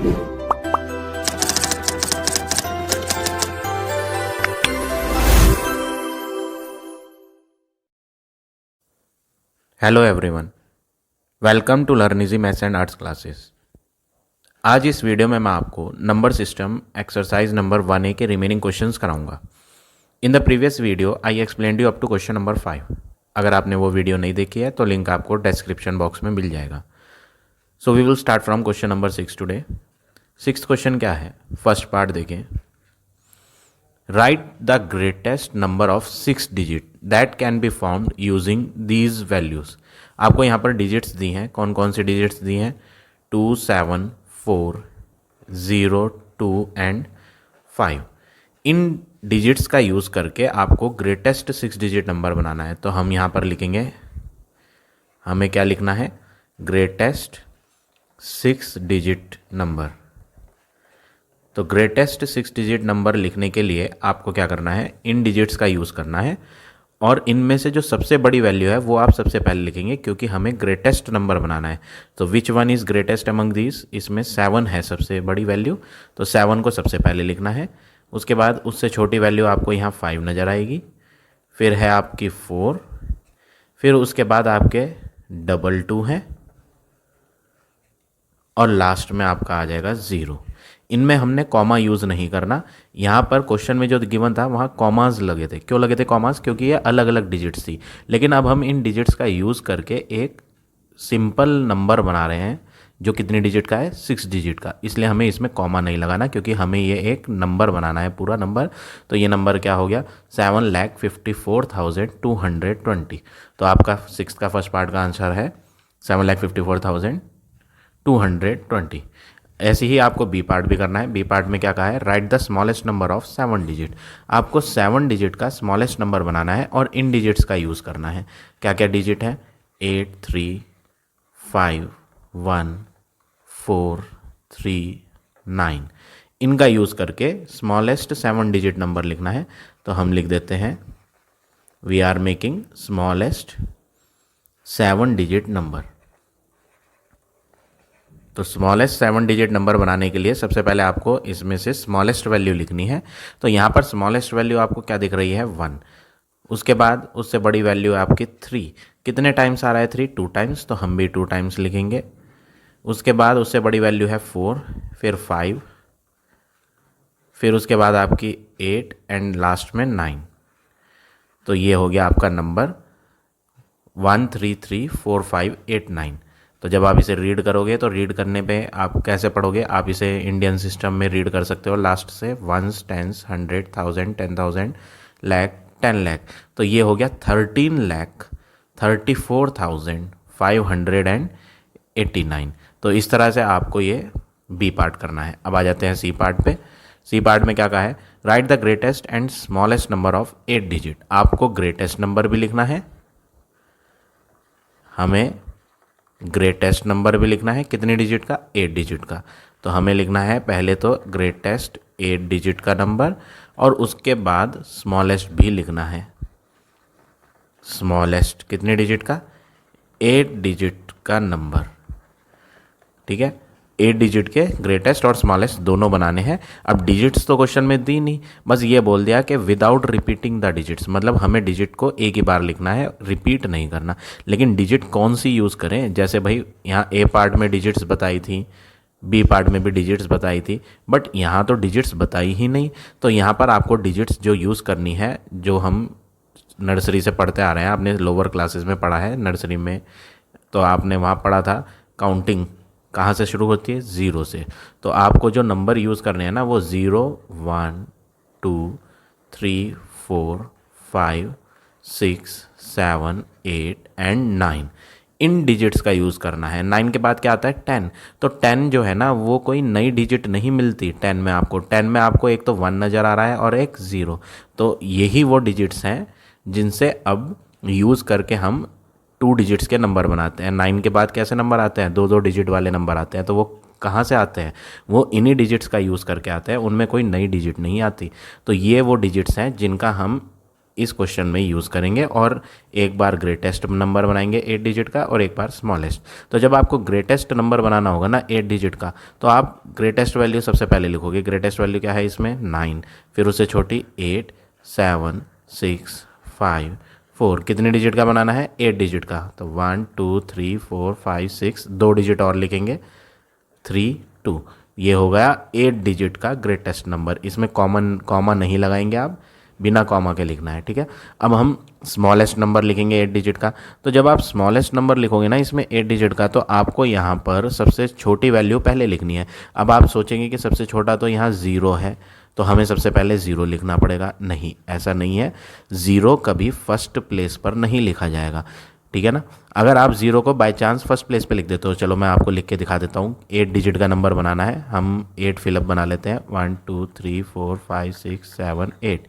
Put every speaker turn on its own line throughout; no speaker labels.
Hello everyone, welcome to learn easy maths and arts classes. आज इस video में मैं आपको number system exercise number 1A के रिमेनिंग क्वेश्चंस कराऊंगा। In the previous video I explained you up to question number 5। अगर आपने वो वीडियो नहीं देखी है तो लिंक आपको डिस्क्रिप्शन बॉक्स में मिल जाएगा। So we will start from question number 6 today. 6th question क्या है, फर्स्ट पार्ट देखें। Write the greatest number of 6 digit that can be found using these values. आपको यहाँ पर डिजिट्स दी हैं, कौन कौन सी डिजिट्स दी हैं? 2, 7, 4, 0, 2 एंड 5। इन डिजिट्स का यूज़ करके आपको ग्रेटेस्ट 6 डिजिट नंबर बनाना है। तो हम यहाँ पर लिखेंगे, हमें क्या लिखना है? Greatest 6 digit number. तो ग्रेटेस्ट 6 डिजिट नंबर लिखने के लिए आपको क्या करना है? इन डिजिट्स का यूज़ करना है और इनमें से जो सबसे बड़ी वैल्यू है वो आप सबसे पहले लिखेंगे, क्योंकि हमें ग्रेटेस्ट नंबर बनाना है। तो which one is greatest among these? इसमें 7 है सबसे बड़ी वैल्यू, तो 7 को सबसे पहले लिखना है। उसके बाद उससे छोटी वैल्यू आपको यहाँ 5 नज़र आएगी, फिर है आपकी 4, फिर उसके बाद आपके 2 हैं और लास्ट में आपका आ जाएगा 0। इनमें हमने कॉमा यूज़ नहीं करना। यहाँ पर क्वेश्चन में जो गिवन था वहाँ कॉमाज लगे थे। क्यों लगे थे कॉमाज? क्योंकि ये अलग अलग डिजिट्स थी। लेकिन अब हम इन डिजिट्स का यूज़ करके एक सिंपल नंबर बना रहे हैं जो कितनी डिजिट का है? 6 डिजिट का। इसलिए हमें इसमें कॉमा नहीं लगाना, क्योंकि हमें ये एक नंबर बनाना है, पूरा नंबर। तो ये नंबर क्या हो गया? 7,54,220। तो आपका 6th का फर्स्ट पार्ट का आंसर है 7,54,220। ऐसे ही आपको बी पार्ट भी करना है। बी पार्ट में क्या कहा है? Right the smallest number of 7 digit. आपको 7 डिजिट का स्मॉलेस्ट नंबर बनाना है और इन डिजिट्स का यूज़ करना है। क्या क्या डिजिट है? 8, 3, 5, 1, 4, 3, 9। इनका यूज़ करके स्मॉलेस्ट 7 डिजिट नंबर लिखना है। तो हम लिख देते हैं, we are making smallest 7 digit number. तो स्मॉलेस्ट 7 डिजिट नंबर बनाने के लिए सबसे पहले आपको इसमें से स्मॉलेस्ट वैल्यू लिखनी है। तो यहाँ पर स्मॉलेस्ट वैल्यू आपको क्या दिख रही है? 1। उसके बाद उससे बड़ी वैल्यू है आपकी 3। कितने टाइम्स आ रहा है 3? 2 टाइम्स, तो हम भी 2 टाइम्स लिखेंगे। उसके बाद उससे बड़ी वैल्यू है 4, फिर 5, फिर उसके बाद आपकी 8 एंड लास्ट में 9। तो ये हो गया आपका नंबर 1, 3, 3, 4, 5, 8, 9। तो जब आप इसे रीड करोगे तो रीड करने पे आप कैसे पढ़ोगे? आप इसे इंडियन सिस्टम में रीड कर सकते हो लास्ट से 1s, 10s, 100, 1000, 10,000, लाख, 10 लाख। तो ये हो गया 13,34,589। तो इस तरह से आपको ये बी पार्ट करना है। अब आ जाते हैं सी पार्ट पे। सी पार्ट में क्या कहा है? Right the greatest and smallest number of 8 digit. आपको ग्रेटेस्ट नंबर भी लिखना है, हमें ग्रेटेस्ट नंबर भी लिखना है। कितने डिजिट का? 8 डिजिट का। तो हमें लिखना है पहले तो ग्रेटेस्ट 8 डिजिट का नंबर और उसके बाद स्मॉलेस्ट भी लिखना है। स्मॉलेस्ट कितने डिजिट का? 8 डिजिट का नंबर। ठीक है, 8 डिजिट के ग्रेटेस्ट और स्मॉलेस्ट दोनों बनाने हैं। अब डिजिट्स तो क्वेश्चन में दी नहीं, बस ये बोल दिया कि विदाउट रिपीटिंग द डिजिट्स, मतलब हमें डिजिट को एक ही बार लिखना है, रिपीट नहीं करना। लेकिन डिजिट कौन सी यूज़ करें? जैसे भाई यहाँ ए पार्ट में डिजिट्स बताई थी, बी पार्ट में भी डिजिट्स बताई थी, बट यहाँ तो डिजिट्स बताई ही नहीं। तो यहाँ पर आपको डिजिट्स जो यूज़ करनी है, जो हम नर्सरी से पढ़ते आ रहे हैं, आपने लोअर क्लासेस में पढ़ा है नर्सरी में, तो आपने वहाँ पढ़ा था काउंटिंग कहाँ से शुरू होती है? 0 से। तो आपको जो नंबर यूज़ करने हैं ना वो 0, 1, 2, 3, 4, 5, 6, 7, 8 एंड 9। इन डिजिट्स का यूज़ करना है। 9 के बाद क्या आता है? 10। तो 10 जो है ना वो कोई नई डिजिट नहीं मिलती 10 में आपको। 10 में आपको एक तो 1 नज़र आ रहा है और एक 0। तो यही वो डिजिट्स हैं जिनसे अब यूज़ करके हम 2 डिजिट्स के नंबर बनाते हैं। 9 के बाद कैसे नंबर आते हैं? 2-2 डिजिट वाले नंबर आते हैं। तो वो कहाँ से आते हैं? वो इन्हीं डिजिट्स का यूज़ करके आते हैं, उनमें कोई नई डिजिट नहीं आती। तो ये वो डिजिट्स हैं जिनका हम इस क्वेश्चन में यूज़ करेंगे और एक बार ग्रेटेस्ट नंबर बनाएंगे 8 डिजिट का और एक बार स्मॉलेस्ट। तो जब आपको ग्रेटेस्ट नंबर बनाना होगा ना 8 डिजिट का, तो आप ग्रेटेस्ट वैल्यू सबसे पहले लिखोगे। ग्रेटेस्ट वैल्यू क्या है इसमें 9, फिर उससे छोटी 8, 7, 6, 5, 4। कितने डिजिट का बनाना है 8 डिजिट का, तो 1 2 3 4 5 6, 2 डिजिट और लिखेंगे 3 2। ये हो गया 8 डिजिट का ग्रेटेस्ट नंबर। इसमें कॉमा नहीं लगाएंगे आप, बिना कॉमा के लिखना है, ठीक है। अब हम स्मॉलेस्ट नंबर लिखेंगे 8 डिजिट का। तो जब आप स्मॉलेस्ट नंबर लिखोगे ना इसमें 8 डिजिट का, तो आपको यहाँ पर सबसे छोटी वैल्यू पहले लिखनी है। अब आप सोचेंगे कि सबसे छोटा तो यहाँ 0 है, तो हमें सबसे पहले 0 लिखना पड़ेगा। नहीं, ऐसा नहीं है, 0 कभी फर्स्ट प्लेस पर नहीं लिखा जाएगा, ठीक है ना। अगर आप 0 को बाय चांस फर्स्ट प्लेस पे लिख देते हो, चलो मैं आपको लिख के दिखा देता हूँ। 8 डिजिट का नंबर बनाना है, हम 8 फिलअप बना लेते हैं, 1 2 3 4 5 6 7 8।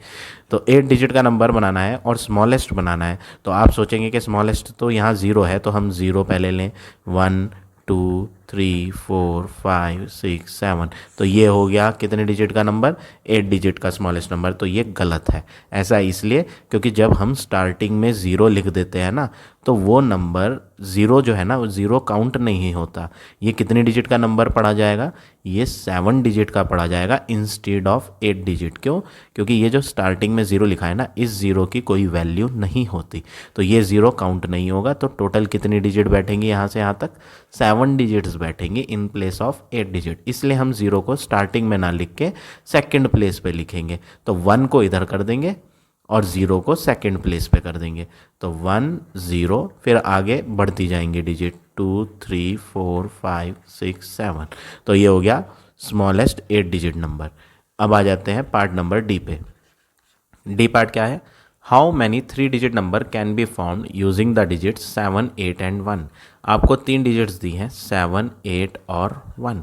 तो 8 डिजिट का नंबर बनाना है और स्मॉलेस्ट बनाना है। तो आप सोचेंगे कि स्मॉलेस्ट तो यहाँ 0 है, तो हम 0 पहले लें, 1 2 3 4 5 6 7। तो ये हो गया कितने डिजिट का नंबर 8 डिजिट का स्मॉलेस्ट नंबर। तो ये गलत है। ऐसा इसलिए क्योंकि जब हम स्टार्टिंग में 0 लिख देते हैं ना, तो वो नंबर 0 जो है ना, वो 0 काउंट नहीं होता। ये कितने डिजिट का नंबर पढ़ा जाएगा, ये 7 डिजिट का पढ़ा जाएगा इंस्टेड ऑफ 8 डिजिट। क्यों? क्योंकि ये जो स्टार्टिंग में 0 लिखा है ना, इस 0 की कोई वैल्यू नहीं होती, तो ये 0 काउंट नहीं होगा। तो टोटल कितनी डिजिट बैठेंगी यहाँ से यहाँ तक, 7 डिजिट्स बैठेंगे इन प्लेस ऑफ 8 डिजिट। इसलिए हम 0 को स्टार्टिंग में ना लिख के सेकेंड प्लेस पे लिखेंगे। तो 1 को इधर कर देंगे और 0 को सेकेंड प्लेस पे कर देंगे। तो 1 0, फिर आगे बढ़ती जाएंगे डिजिट 2 3 4 5 6 7। तो ये हो गया स्मॉलेस्ट 8 डिजिट नंबर। अब आ जाते हैं पार्ट नंबर डी पे। डी पार्ट क्या है, how many 3 digit number can be form using the digits 7 8 and 1। आपको 3 डिजिट्स दी हैं 7 8 और 1।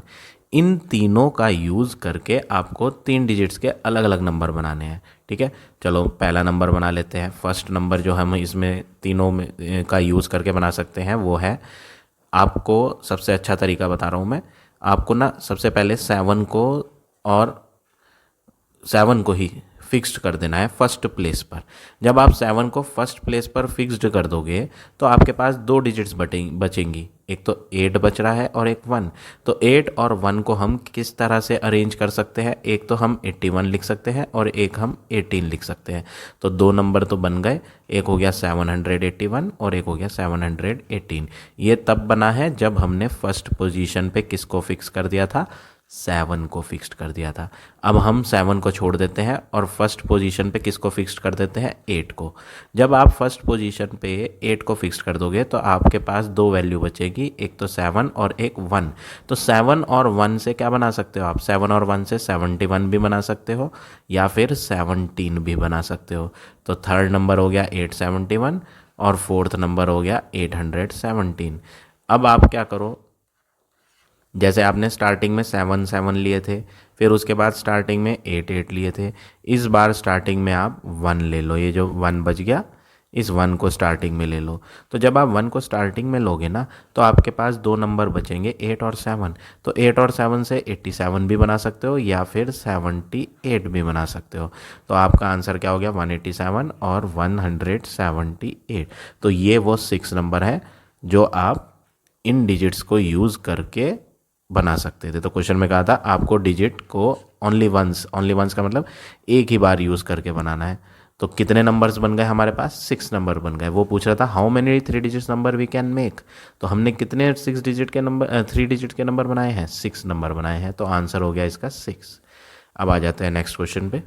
इन तीनों का यूज़ करके आपको 3 डिजिट्स के अलग अलग नंबर बनाने हैं, ठीक है। चलो पहला नंबर बना लेते हैं। फर्स्ट नंबर जो हम इसमें तीनों में का यूज़ करके बना सकते हैं वो है, आपको सबसे अच्छा तरीका बता रहा हूँ मैं आपको ना, सबसे पहले 7 को और 7 को ही फिक्स्ड कर देना है फर्स्ट प्लेस पर। जब आप 7 को फर्स्ट प्लेस पर फिक्स्ड कर दोगे तो आपके पास 2 डिजिट्स बचेंगी, एक तो 8 बच रहा है और एक 1। तो 8 और 1 को हम किस तरह से अरेंज कर सकते हैं, एक तो हम 81 लिख सकते हैं और एक हम 18 लिख सकते हैं। तो 2 नंबर तो बन गए, एक हो गया 781 और एक हो गया 718। ये तब बना है जब हमने फर्स्ट पोजीशन पे किसको फिक्स कर दिया था, 7 को फिक्स्ड कर दिया था। अब हम 7 को छोड़ देते हैं और फर्स्ट पोजीशन पे किसको फिक्स्ड कर देते हैं, 8 को। जब आप फर्स्ट पोजीशन पे 8 को फिक्स्ड कर दोगे तो आपके पास 2 वैल्यू बचेगी, एक तो 7 और एक 1। तो 7 और 1 से क्या बना सकते हो आप, 7 और 1 से 71 भी बना सकते हो या फिर 17 भी बना सकते हो। तो थर्ड नंबर हो गया 871 और फोर्थ नंबर हो गया 817। अब आप क्या करो, जैसे आपने स्टार्टिंग में 7 7 लिए थे, फिर उसके बाद स्टार्टिंग में 8 8 लिए थे, इस बार स्टार्टिंग में आप 1 ले लो। ये जो 1 बच गया, इस 1 को स्टार्टिंग में ले लो। तो जब आप 1 को स्टार्टिंग में लोगे ना, तो आपके पास 2 नंबर बचेंगे 8 और 7। तो 8 और 7 से 87 भी बना सकते हो या फिर 78 भी बना सकते हो। तो आपका आंसर क्या हो गया, 187 और 178। तो ये वो 6 नंबर है जो आप इन डिजिट्स को यूज़ करके बना सकते थे। तो क्वेश्चन में कहा था आपको डिजिट को ओनली वंस का मतलब एक ही बार यूज़ करके बनाना है। तो कितने नंबर्स बन गए हमारे पास, 6 नंबर बन गए। वो पूछ रहा था how many 3 digits number we can make. तो हमने कितने 6 डिजिट के नंबर 3 डिजिट के नंबर बनाए हैं, 6 नंबर बनाए हैं। तो आंसर हो गया इसका 6। अब आ जाते हैं नेक्स्ट क्वेश्चन पे।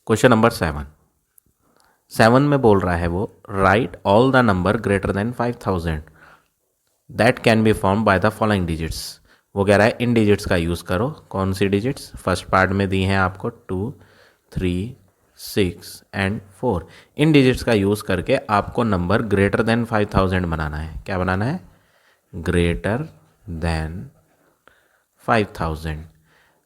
क्वेश्चन नंबर 7 में बोल रहा है वो, right all the number greater than 5000 that can B form by the following digits. वो कह रहा है इन डिजिट्स का यूज़ करो। कौन सी डिजिट्स, फर्स्ट पार्ट में दी हैं आपको 2 3 6 एंड 4। इन डिजिट्स का यूज़ करके आपको नंबर ग्रेटर देन 5000 बनाना है। क्या बनाना है, ग्रेटर देन 5000।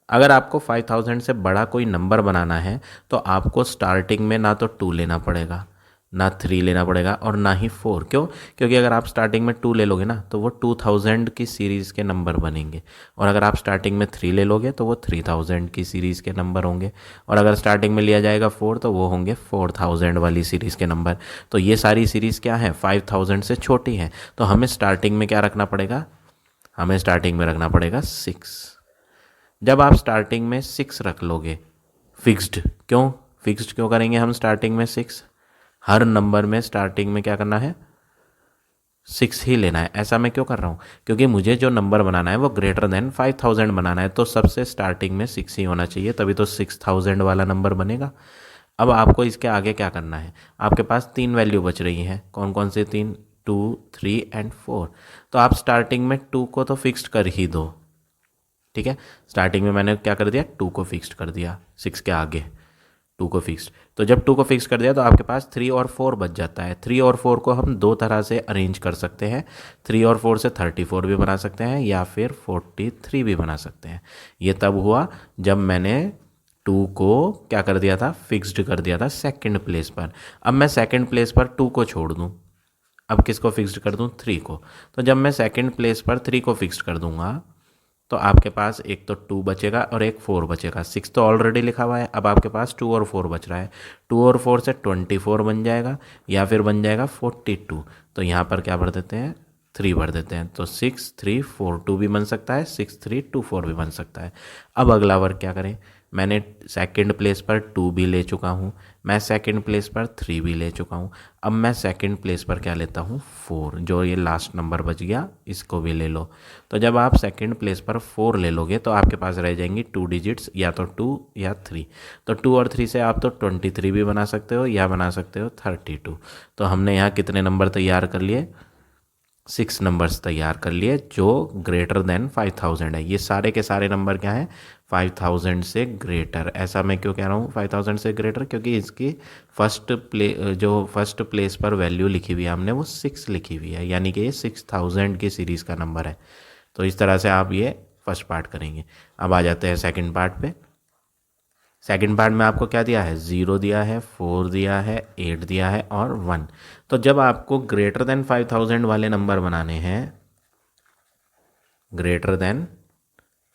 अगर आपको 5000 से बड़ा कोई नंबर बनाना है तो आपको स्टार्टिंग में ना तो 2 लेना पड़ेगा, ना 3 लेना पड़ेगा और ना ही 4। क्यों? क्योंकि अगर आप स्टार्टिंग में 2 ले लोगे ना तो वो 2000 की सीरीज़ के नंबर बनेंगे, और अगर आप स्टार्टिंग में 3 ले लोगे तो वो 3000 की सीरीज़ के नंबर होंगे, और अगर स्टार्टिंग में लिया जाएगा 4 तो वो होंगे 4000 वाली सीरीज़ के नंबर। तो ये सारी सीरीज़ क्या है, 5000 से छोटी है। तो हमें स्टार्टिंग में क्या रखना पड़ेगा, हमें स्टार्टिंग में रखना पड़ेगा 6। जब आप स्टार्टिंग में 6 रख लोगे फिक्स्ड, क्यों फिक्स्ड क्यों करेंगे हम स्टार्टिंग में 6? हर नंबर में स्टार्टिंग में क्या करना है, 6 ही लेना है। ऐसा मैं क्यों कर रहा हूँ? क्योंकि मुझे जो नंबर बनाना है वो ग्रेटर देन 5000 बनाना है, तो सबसे स्टार्टिंग में 6 ही होना चाहिए, तभी तो 6000 वाला नंबर बनेगा। अब आपको इसके आगे क्या करना है, आपके पास 3 वैल्यू बच रही हैं। कौन कौन से 3? 2, 3 एंड 4। तो आप स्टार्टिंग में 2 को तो फिक्स्ड कर ही दो, ठीक है। स्टार्टिंग में मैंने क्या कर दिया, 2 को फिक्स्ड कर दिया, 6 के आगे 2 को फिक्स्ड। तो जब 2 को फिक्स कर दिया तो आपके पास 3 और 4 बच जाता है। 3 और 4 को हम दो तरह से अरेंज कर सकते हैं। 3 और 4 से 34 भी बना सकते हैं या फिर 43 भी बना सकते हैं। ये तब हुआ जब मैंने 2 को क्या कर दिया था, फिक्स्ड कर दिया था सेकंड प्लेस पर। अब मैं सेकंड प्लेस पर 2 को छोड़ दूँ, अब किसको फिक्स्ड कर दूँ, 3 को। तो जब मैं सेकंड प्लेस पर 3 को फिक्स्ड कर दूंगा तो आपके पास एक तो 2 बचेगा और एक 4 बचेगा। 6 तो ऑलरेडी लिखा हुआ है, अब आपके पास 2 और 4 बच रहा है। 2 और 4 से 24 बन जाएगा या फिर बन जाएगा 42। तो यहाँ पर क्या भर देते हैं, 3 भर देते हैं। तो 6 3 4 2 भी बन सकता है, 6 3 2 4 भी बन सकता है। अब अगला वर्क क्या करें, मैंने सेकंड प्लेस पर 2 भी ले चुका हूँ, मैं सेकंड प्लेस पर 3 भी ले चुका हूँ। अब मैं सेकंड प्लेस पर क्या लेता हूँ, 4, जो ये लास्ट नंबर बच गया इसको भी ले लो। तो जब आप सेकंड प्लेस पर 4 ले लोगे तो आपके पास रह जाएंगी 2 डिजिट्स, या तो 2 या 3। तो 2 और 3 से आप तो 23 भी बना सकते हो या बना सकते हो 32। तो हमने यहाँ कितने नंबर तैयार कर लिए, 6 नंबर्स तैयार कर लिए जो ग्रेटर देन 5000 है। ये सारे के सारे नंबर क्या है, 5000 से ग्रेटर। ऐसा मैं क्यों कह रहा हूँ 5000 से ग्रेटर, क्योंकि इसकी फर्स्ट प्लेस पर वैल्यू लिखी हुई है हमने वो 6 लिखी हुई है, यानी कि ये 6000 की सीरीज़ का नंबर है। तो इस तरह से आप ये फर्स्ट पार्ट करेंगे। अब आ जाते हैं सेकंड पार्ट पे। सेकंड पार्ट में आपको क्या दिया है, 0 दिया है, 4 दिया है, 8 दिया है और 1। तो जब आपको ग्रेटर देन 5000 वाले नंबर बनाने हैं, ग्रेटर देन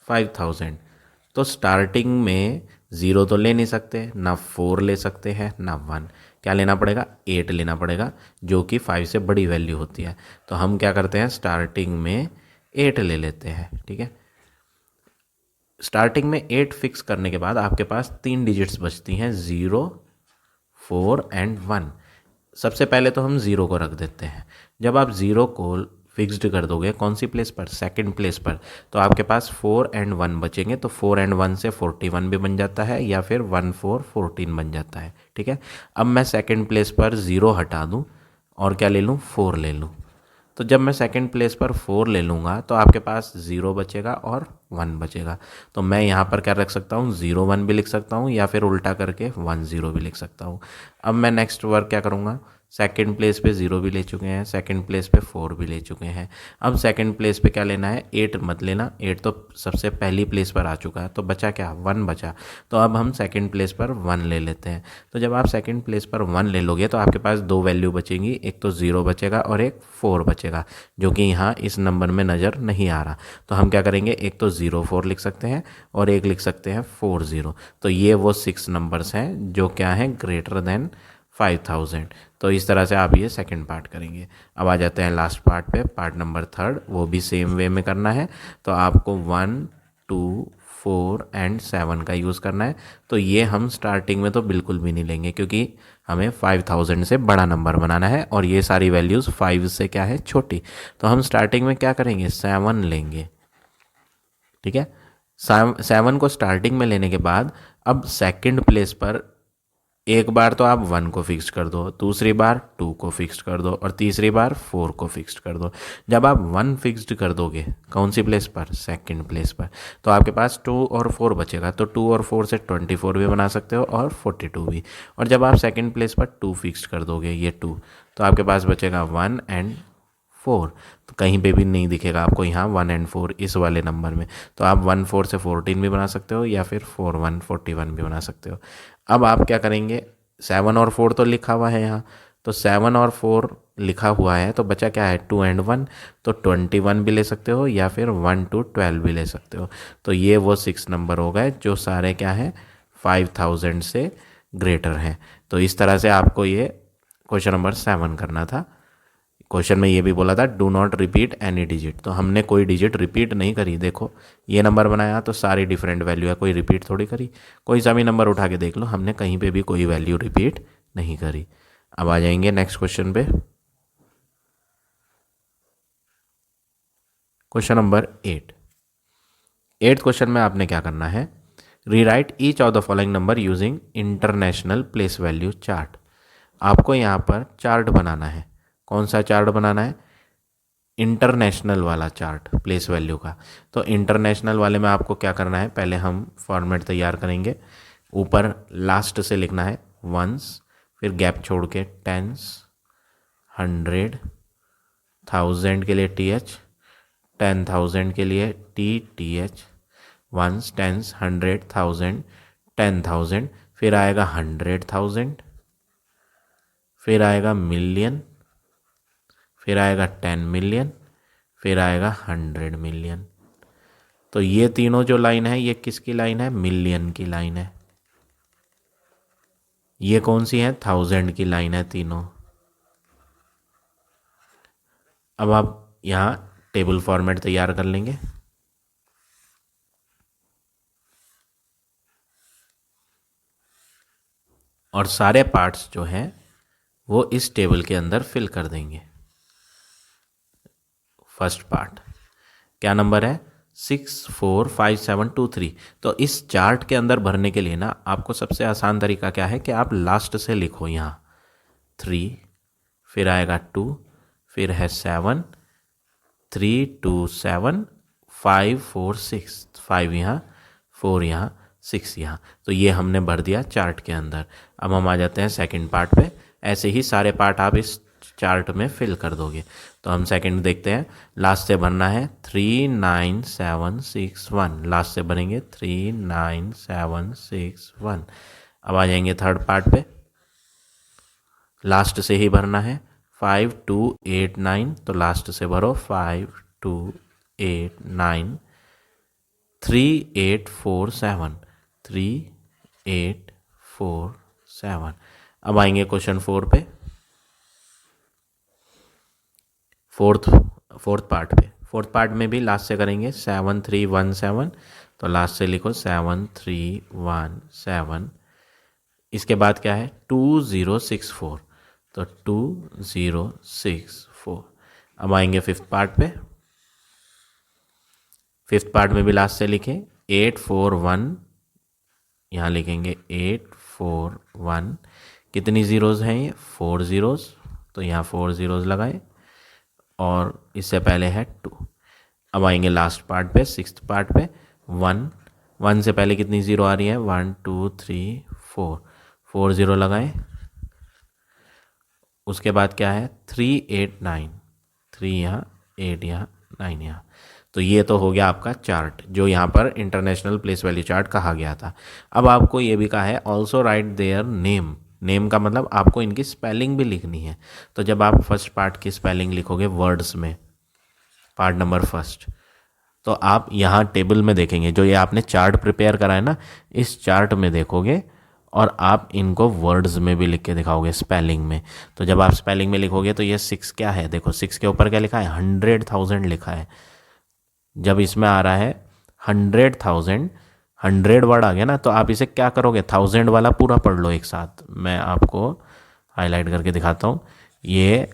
5000, तो स्टार्टिंग में 0 तो ले नहीं सकते, ना 4 ले सकते हैं, ना 1। क्या लेना पड़ेगा, 8 लेना पड़ेगा, जो कि 5 से बड़ी वैल्यू होती है। तो हम क्या करते हैं, स्टार्टिंग में 8 ले लेते हैं, ठीक है। स्टार्टिंग में 8 फिक्स करने के बाद आपके पास 3 डिजिट्स बचती हैं, 0 4 एंड 1। सबसे पहले तो हम 0 को रख देते हैं। जब आप 0 को फिक्स्ड कर दोगे कौन सी प्लेस पर, सेकंड प्लेस पर, तो आपके पास 4 एंड 1 बचेंगे। तो 4 एंड 1 से 41 भी बन जाता है या फिर 1 4 14 बन जाता है, ठीक है। अब मैं सेकंड प्लेस पर 0 हटा दूं और क्या ले लूं, 4 ले लूं। तो जब मैं सेकंड प्लेस पर 4 ले लूँगा तो आपके पास 0 बचेगा और 1 बचेगा। तो मैं यहाँ पर क्या रख सकता हूँ, 0 1 भी लिख सकता हूँ या फिर उल्टा करके 1 0 भी लिख सकता हूँ। अब मैं नेक्स्ट वर्क क्या करूँगा, सेकंड प्लेस पे 0 भी ले चुके हैं, सेकंड प्लेस पे 4 भी ले चुके हैं। अब सेकंड प्लेस पे क्या लेना है, 8 मत लेना, 8 तो सबसे पहली प्लेस पर आ चुका है, तो बचा क्या, 1 बचा। तो अब हम सेकंड प्लेस पर 1 ले लेते हैं। तो जब आप सेकंड प्लेस पर 1 ले लोगे तो आपके पास 2 वैल्यू बचेंगी, एक तो 0 बचेगा और एक 4 बचेगा, जो कि यहाँ इस नंबर में नज़र नहीं आ रहा। तो हम क्या करेंगे, एक तो 0 4 लिख सकते हैं और एक लिख सकते हैं 4 0। तो ये वो 6 नंबर्स हैं जो क्या हैं, ग्रेटर देन 5000। तो इस तरह से आप ये सेकंड पार्ट करेंगे। अब आ जाते हैं लास्ट पार्ट पे, पार्ट नंबर 3, वो भी सेम वे में करना है। तो आपको 1 2 4 एंड 7 का यूज़ करना है। तो ये हम स्टार्टिंग में तो बिल्कुल भी नहीं लेंगे क्योंकि हमें 5000 से बड़ा नंबर बनाना है और ये सारी वैल्यूज़ 5 से क्या है, छोटी। तो हम स्टार्टिंग में क्या करेंगे, 7 लेंगे, ठीक है। 7 को स्टार्टिंग में लेने के बाद अब सेकंड प्लेस पर एक बार तो आप 1 को फिक्स कर दो, दूसरी बार 2 को फिक्स कर दो और तीसरी बार 4 को फिक्स कर दो। जब आप 1 फिक्स्ड कर दोगे कौन सी प्लेस पर, सेकंड प्लेस पर, तो आपके पास 2 और 4 बचेगा। तो 2 और 4 से 24 भी बना सकते हो और 42 भी। और जब आप सेकंड प्लेस पर 2 फिक्स कर दोगे, ये 2, तो आपके पास बचेगा 1 एंड 4। तो कहीं पे भी नहीं दिखेगा आपको यहाँ 1 एंड 4 इस वाले नंबर में। तो आप 1 4 से 14 भी बना सकते हो या फिर 4 1 41 भी बना सकते हो। अब आप क्या करेंगे, 7 और 4 तो लिखा हुआ है यहाँ, तो 7 और 4 लिखा हुआ है, तो बचा क्या है 2 एंड 1, तो 21 भी ले सकते हो या फिर 1 to 12 भी ले सकते हो। तो ये वो 6 नंबर हो गए जो सारे क्या है 5000 से ग्रेटर हैं। तो इस तरह से आपको ये क्वेश्चन नंबर 7 करना था। क्वेश्चन में ये भी बोला था do not repeat any digit, तो हमने कोई डिजिट रिपीट नहीं करी। देखो ये नंबर बनाया तो सारी डिफरेंट वैल्यू है, कोई रिपीट थोड़ी करी। कोई सा भी नंबर उठा के देख लो, हमने कहीं पे भी कोई वैल्यू रिपीट नहीं करी। अब आ जाएंगे नेक्स्ट क्वेश्चन पे। क्वेश्चन नंबर 8 क्वेश्चन में आपने क्या करना है, rewrite each of the following number using international place value chart. आपको यहाँ पर चार्ट बनाना है। कौन सा चार्ट बनाना है, इंटरनेशनल वाला चार्ट प्लेस वैल्यू का। तो इंटरनेशनल वाले में आपको क्या करना है, पहले हम फॉर्मेट तैयार करेंगे। ऊपर लास्ट से लिखना है वंस, फिर गैप छोड़ के टेंस, 100, 1000 के लिए TH, 10,000 के लिए TH, वंस, टेंस, 100, 1000, 10,000, फिर आएगा 100,000, फिर आएगा मिलियन, फिर आएगा 10 मिलियन, फिर आएगा 100 मिलियन। तो ये तीनों जो लाइन है ये किसकी लाइन है, मिलियन की लाइन है। ये कौन सी है, 1000 की लाइन है तीनों। अब आप यहाँ टेबल फॉर्मेट तैयार कर लेंगे। और सारे पार्ट्स जो हैं वो इस टेबल के अंदर फिल कर देंगे। फर्स्ट पार्ट क्या नंबर है 645723। तो इस चार्ट के अंदर भरने के लिए ना आपको सबसे आसान तरीका क्या है कि आप लास्ट से लिखो यहाँ 3, फिर आएगा 2, फिर है 7, 3 2 7, 5 4 6, 5 यहाँ, 4 यहाँ, 6 यहाँ। तो ये हमने भर दिया चार्ट के अंदर। अब हम आ जाते हैं सेकंड पार्ट पे। ऐसे ही सारे पार्ट आप इस चार्ट में फिल कर दोगे। तो हम सेकंड देखते हैं, लास्ट से भरना है 39761, लास्ट से भरेंगे 39761। अब आ जाएंगे थर्ड पार्ट पे, लास्ट से ही भरना है 5289, तो लास्ट से भरो 5289, 3847, 3847। अब आएंगे क्वेश्चन 4 पे, फोर्थ पार्ट में भी लास्ट से करेंगे 7317, तो लास्ट से लिखो 7317। इसके बाद क्या है 2064, तो 2064। अब आएंगे फिफ्थ पार्ट पे, फिफ्थ पार्ट में भी लास्ट से लिखें 841, यहाँ लिखेंगे 841। कितनी ज़ीरोज़ हैं ये 4 ज़ीरोज़, तो यहाँ 4 ज़ीरोज़ लगाए और इससे पहले है 2। अब आएंगे लास्ट पार्ट पे, सिक्स्थ पार्ट पे 1 से पहले कितनी ज़ीरो आ रही है 1 2 3 4, 4 ज़ीरो लगाएं। उसके बाद क्या है 389, 3 यहाँ, 8 यहाँ, 9 यहाँ। तो ये तो हो गया आपका चार्ट जो यहाँ पर इंटरनेशनल प्लेस वैल्यू चार्ट कहा गया था। अब आपको ये भी कहा है also right their name. Name का मतलब आपको इनकी स्पेलिंग भी लिखनी है। तो जब आप फर्स्ट पार्ट की स्पेलिंग लिखोगे वर्ड्स में, पार्ट नंबर फर्स्ट, तो आप यहाँ टेबल में देखेंगे, जो ये आपने चार्ट प्रिपेयर करा है ना, इस चार्ट में देखोगे और आप इनको वर्ड्स में भी लिख के दिखाओगे स्पेलिंग में। तो जब आप स्पेलिंग में लिखोगे तो ये 6 क्या है, देखो 6 के ऊपर क्या लिखा है 100,000 लिखा है। जब इसमें आ रहा है 100,000, 100 वर्ड आ गया ना, तो आप इसे क्या करोगे 1000 वाला पूरा पढ़ लो एक साथ। मैं आपको हाईलाइट करके दिखाता हूँ। ये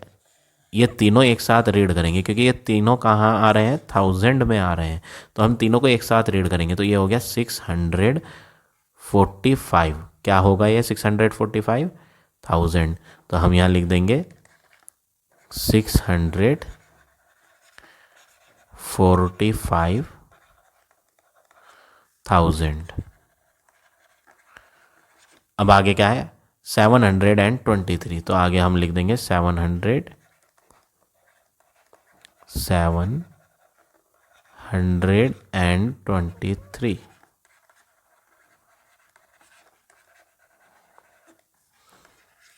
तीनों एक साथ रीड करेंगे क्योंकि ये तीनों कहाँ आ रहे हैं 1000 में आ रहे हैं, तो हम तीनों को एक साथ रीड करेंगे। तो ये हो गया 645। क्या होगा ये 645,000। तो हम यहाँ लिख देंगे 645,000। अब आगे क्या है 723, तो आगे हम लिख देंगे 723।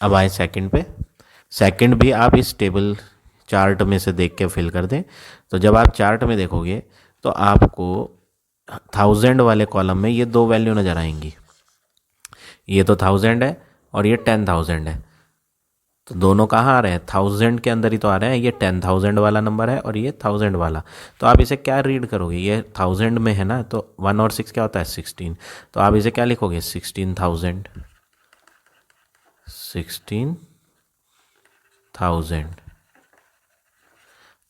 अब आए सेकंड पे, सेकंड भी आप इस टेबल चार्ट में से देख के फिल कर दें। तो जब आप चार्ट में देखोगे तो आपको 1000 वाले कॉलम में ये दो वैल्यू नज़र आएंगी, ये तो 1000 है और ये 10,000 है। तो दोनों कहाँ आ रहे हैं, 1000 के अंदर ही तो आ रहे हैं। ये 10,000 वाला नंबर है और ये 1000 वाला। तो आप इसे क्या रीड करोगे, ये 1000 में है ना, तो 1 और 6 क्या होता है 16। तो आप इसे क्या लिखोगे 16,000, 16,000।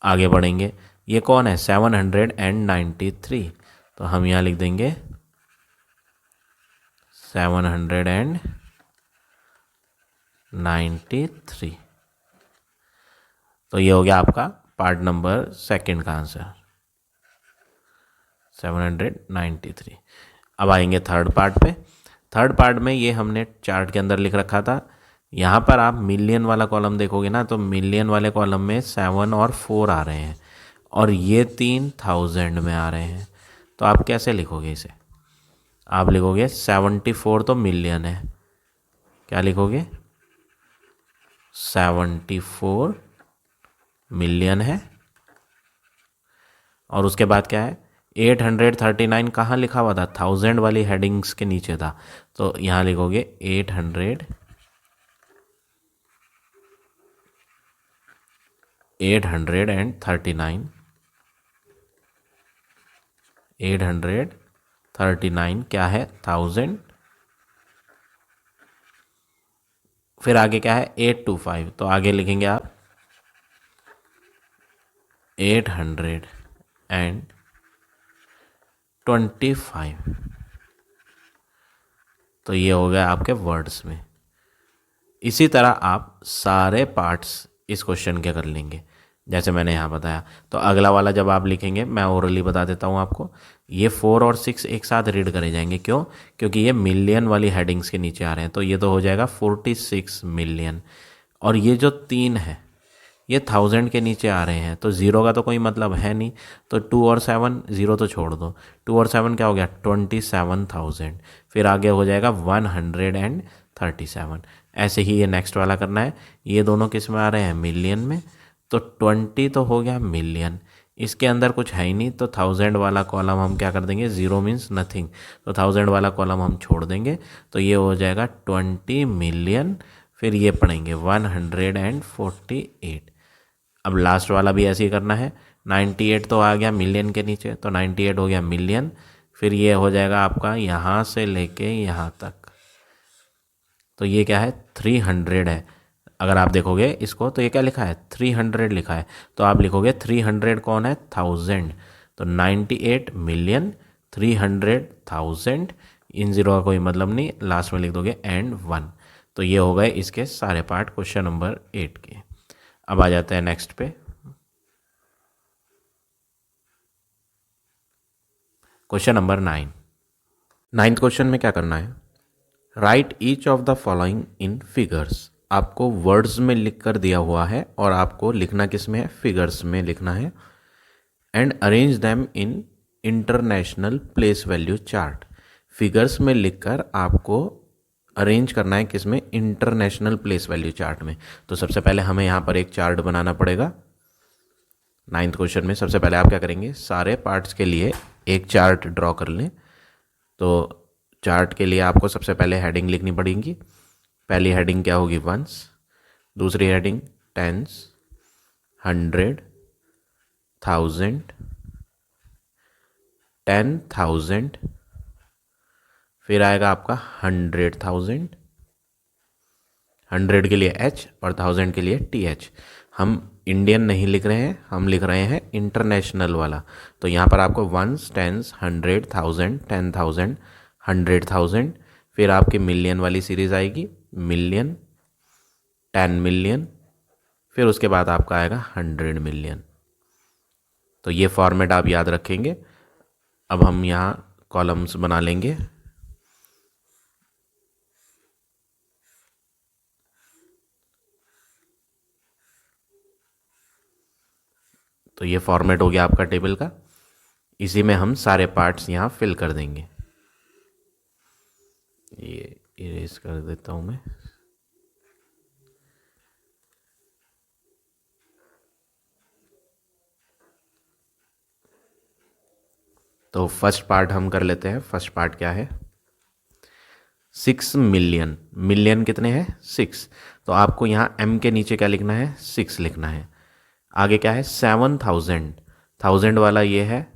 आगे बढ़ेंगे, ये कौन है 793। तो हम यहाँ लिख देंगे 793। तो ये हो गया आपका पार्ट नंबर सेकंड का आंसर 793। अब आएंगे थर्ड पार्ट पे। थर्ड पार्ट में ये हमने चार्ट के अंदर लिख रखा था। यहाँ पर आप मिलियन वाला कॉलम देखोगे ना, तो मिलियन वाले कॉलम में 7 और 4 आ रहे हैं और ये 3,000 में आ रहे हैं। तो आप कैसे लिखोगे इसे, आप लिखोगे 74 तो मिलियन है, क्या लिखोगे 74 मिलियन है। और उसके बाद क्या है 839 कहाँ लिखा हुआ था, 1000 वाली हेडिंग्स के नीचे था। तो यहाँ लिखोगे 839 839 क्या है 1000। फिर आगे क्या है 825, तो आगे लिखेंगे आप 825। तो ये हो गया आपके वर्ड्स में। इसी तरह आप सारे पार्ट्स इस क्वेश्चन के कर लेंगे जैसे मैंने यहाँ बताया। तो अगला वाला जब आप लिखेंगे, मैं ओरली बता देता हूँ आपको, ये 4 और 6 एक साथ रीड करे जाएंगे। क्यों, क्योंकि ये मिलियन वाली हेडिंग्स के नीचे आ रहे हैं। तो ये तो हो जाएगा 46 मिलियन। और ये जो 3 है ये 1000 के नीचे आ रहे हैं, तो ज़ीरो का तो कोई मतलब है नहीं। तो 2 और 7, ज़ीरो तो छोड़ दो, 2 और 7 क्या हो गया 27,000। फिर आगे हो जाएगा 137। ऐसे ही ये नेक्स्ट वाला करना है। ये दोनों किस में आ रहे हैं, मिलियन में। तो 20 तो हो गया मिलियन, इसके अंदर कुछ है ही नहीं। तो 1000 वाला कॉलम हम क्या कर देंगे, ज़ीरो मीन्स नथिंग, तो 1000 वाला कॉलम हम छोड़ देंगे। तो ये हो जाएगा 20 मिलियन। फिर ये पढ़ेंगे 148। अब लास्ट वाला भी ऐसे ही करना है। 98 तो आ गया मिलियन के नीचे, तो 98 हो गया मिलियन। फिर ये हो जाएगा आपका यहाँ से लेके यहाँ तक, तो ये क्या है 300 है। अगर आप देखोगे इसको तो ये क्या लिखा है 300 लिखा है। तो आप लिखोगे 300 कौन है 1000। तो 98 मिलियन 300,000, इन ज़ीरो का कोई मतलब नहीं, लास्ट में लिख दोगे एंड 1। तो ये हो गए इसके सारे पार्ट क्वेश्चन नंबर 8 के। अब आ जाते हैं नेक्स्ट पे, क्वेश्चन नंबर 9। नाइन्थ क्वेश्चन में क्या करना है, right each of the following in figures. आपको वर्ड्स में लिख कर दिया हुआ है और आपको लिखना किस में है, फिगर्स में लिखना है। And arrange them in international place value chart. Figures में लिखकर आपको अरेंज करना है किस में, इंटरनेशनल प्लेस वैल्यू चार्ट में। तो सबसे पहले हमें यहाँ पर एक चार्ट बनाना पड़ेगा। नाइन्थ क्वेश्चन में सबसे पहले आप क्या करेंगे, सारे पार्ट्स के लिए एक चार्ट ड्रॉ कर लें। तो चार्ट के लिए आपको सबसे पहले हेडिंग लिखनी पड़ेगी। पहली हेडिंग क्या होगी, वंस। दूसरी हेडिंग टेंस, 100, 1000, 10,000। फिर आएगा आपका 100,000, 100 के लिए H और 1000 के लिए TH। हम इंडियन नहीं लिख रहे हैं, हम लिख रहे हैं इंटरनेशनल वाला। तो यहाँ पर आपको वंस, टेंस, 100, 1000, 10,000, 100,000। फिर आपकी मिलियन वाली सीरीज़ आएगी, मिलियन, 10 मिलियन। फिर उसके बाद आपका आएगा 100 मिलियन। तो ये फॉर्मेट आप याद रखेंगे। अब हम यहाँ कॉलम्स बना लेंगे। तो ये फॉर्मेट हो गया आपका टेबल का। इसी में हम सारे पार्ट्स यहाँ फिल कर देंगे। ये इरेज कर देता हूँ मैं। तो फर्स्ट पार्ट हम कर लेते हैं। फर्स्ट पार्ट क्या है? 6 मिलियन। मिलियन कितने हैं? 6। तो आपको यहाँ m के नीचे क्या लिखना है? 6 लिखना है। आगे क्या है? 7000। 1000 वाला ये है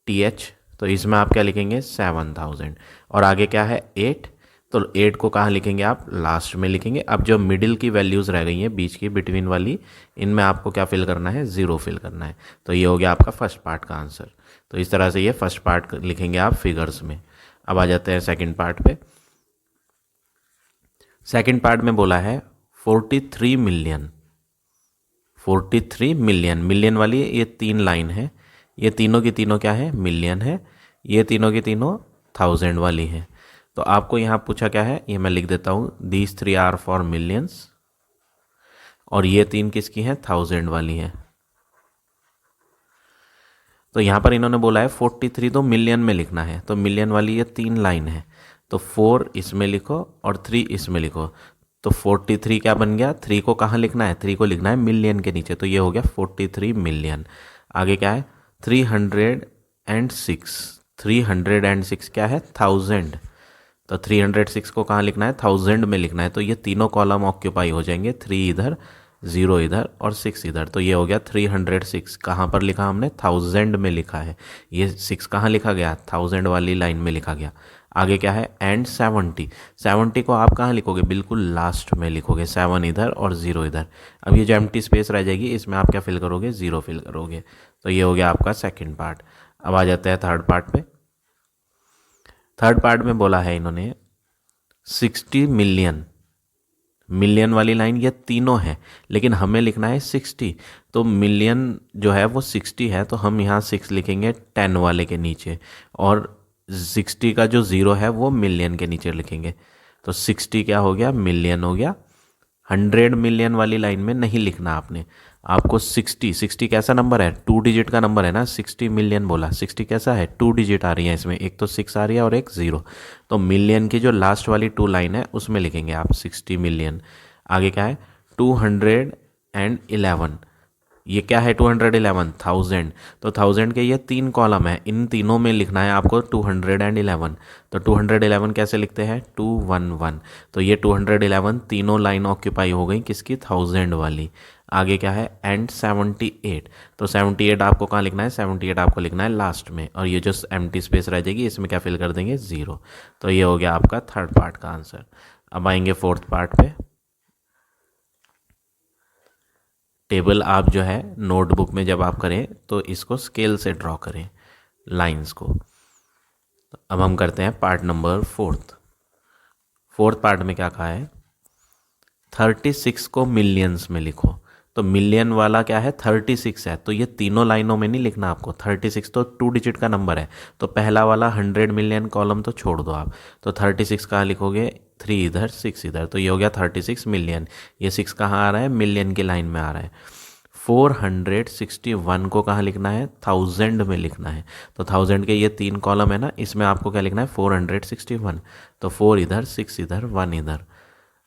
th, तो इसमें आप क्या लिखेंगे? 7000। और आगे क्या है? 8। तो 8 को कहाँ लिखेंगे आप? लास्ट में लिखेंगे। अब जो मिडिल की वैल्यूज़ रह गई हैं, बीच की बिटवीन वाली, इनमें आपको क्या फिल करना है? 0 फिल करना है। तो ये हो गया आपका फर्स्ट पार्ट का आंसर। तो इस तरह से ये फर्स्ट पार्ट लिखेंगे आप फिगर्स में। अब आ जाते हैं सेकंड पार्ट पे। सेकंड पार्ट में बोला है 43 मिलियन। 43 मिलियन, मिलियन वाली ये 3 लाइन है, ये तीनों की तीनों क्या है? मिलियन है। ये तीनों की तीनों 1000 वाली है। तो आपको यहाँ पूछा क्या है? ये मैं लिख देता हूँ, दीज 3 आर फॉर मिलियंस, और ये 3 किसकी हैं? 1000 वाली हैं। तो यहाँ पर इन्होंने बोला है 43 तो मिलियन में लिखना है, तो मिलियन वाली ये 3 लाइन है, तो 4 इसमें लिखो और 3 इसमें लिखो। तो 43 क्या बन गया? 3 को कहाँ लिखना है? 3 को लिखना है मिलियन के नीचे, तो ये हो गया 43 मिलियन। आगे क्या है? 306। 306 क्या है? 1000। तो 306 को कहाँ लिखना है? 1000 में लिखना है। तो ये तीनों कॉलम ऑक्यूपाई हो जाएंगे, 3 इधर, 0 इधर और 6 इधर। तो ये हो गया 306। कहाँ पर लिखा हमने? 1000 में लिखा है। ये 6 कहाँ लिखा गया? 1000 वाली लाइन में लिखा गया। आगे क्या है? एंड 70। 70 को आप कहाँ लिखोगे? बिल्कुल लास्ट में लिखोगे, 7 इधर और 0 इधर। अब ये जो एम्प्टी स्पेस रह जाएगी, इसमें आप क्या फिल करोगे? 0 फिल करोगे। तो ये हो गया आपका सेकेंड पार्ट। अब आ जाते हैं थर्ड पार्ट पे। थर्ड पार्ट में बोला है इन्होंने 60 मिलियन। मिलियन वाली लाइन ये तीनों है, लेकिन हमें लिखना है 60। तो मिलियन जो है वो 60 है, तो हम यहाँ 6 लिखेंगे 10 वाले के नीचे, और 60 का जो 0 है वो मिलियन के नीचे लिखेंगे। तो 60 क्या हो गया? मिलियन हो गया। 100 मिलियन वाली लाइन में नहीं लिखना आपने, आपको 60 कैसा नंबर है? 2 डिजिट का नंबर है ना। 60 मिलियन बोला, 60 कैसा है? 2 डिजिट आ रही है इसमें, एक तो 6 आ रही है और एक 0। तो मिलियन की जो लास्ट वाली 2 लाइन है उसमें लिखेंगे आप 60 मिलियन। आगे क्या है? 211। ये क्या है? 211, 1000। तो 1000 के ये 3 कॉलम है, इन तीनों में लिखना है आपको 211। तो 211 कैसे लिखते हैं? 211। तो ये 211 तीनों लाइन ऑक्यूपाई हो गई किसकी? 1000 वाली। आगे क्या है? एंड 78। तो 78 आपको कहाँ लिखना है? 78 आपको लिखना है लास्ट में, और ये जो एम्प्टी स्पेस रह जाएगी इसमें क्या फिल कर देंगे? 0। तो ये हो गया आपका थर्ड पार्ट का आंसर। अब आएंगे फोर्थ पार्ट पे। टेबल आप जो है नोटबुक में जब आप करें तो इसको स्केल से ड्रॉ करें लाइंस को। तो अब हम करते हैं part number fourth. Fourth part में क्या कहा है? 36 को मिलियंस में लिखो। तो मिलियन वाला क्या है? 36 है, तो ये तीनों लाइनों में नहीं लिखना आपको। 36 तो 2 डिजिट का नंबर है, तो पहला वाला 100 मिलियन कॉलम तो छोड़ दो आप। तो 36 कहाँ लिखोगे? 3 इधर, 6 इधर। तो ये हो गया 36 मिलियन। ये 6 कहाँ आ रहा है? मिलियन की लाइन में आ रहा है। 461 को कहाँ लिखना है? 1000 में लिखना है। तो 1000 के ये 3 कॉलम है ना, इसमें आपको क्या लिखना है? 461। तो 4 इधर, 6 इधर, 1 इधर।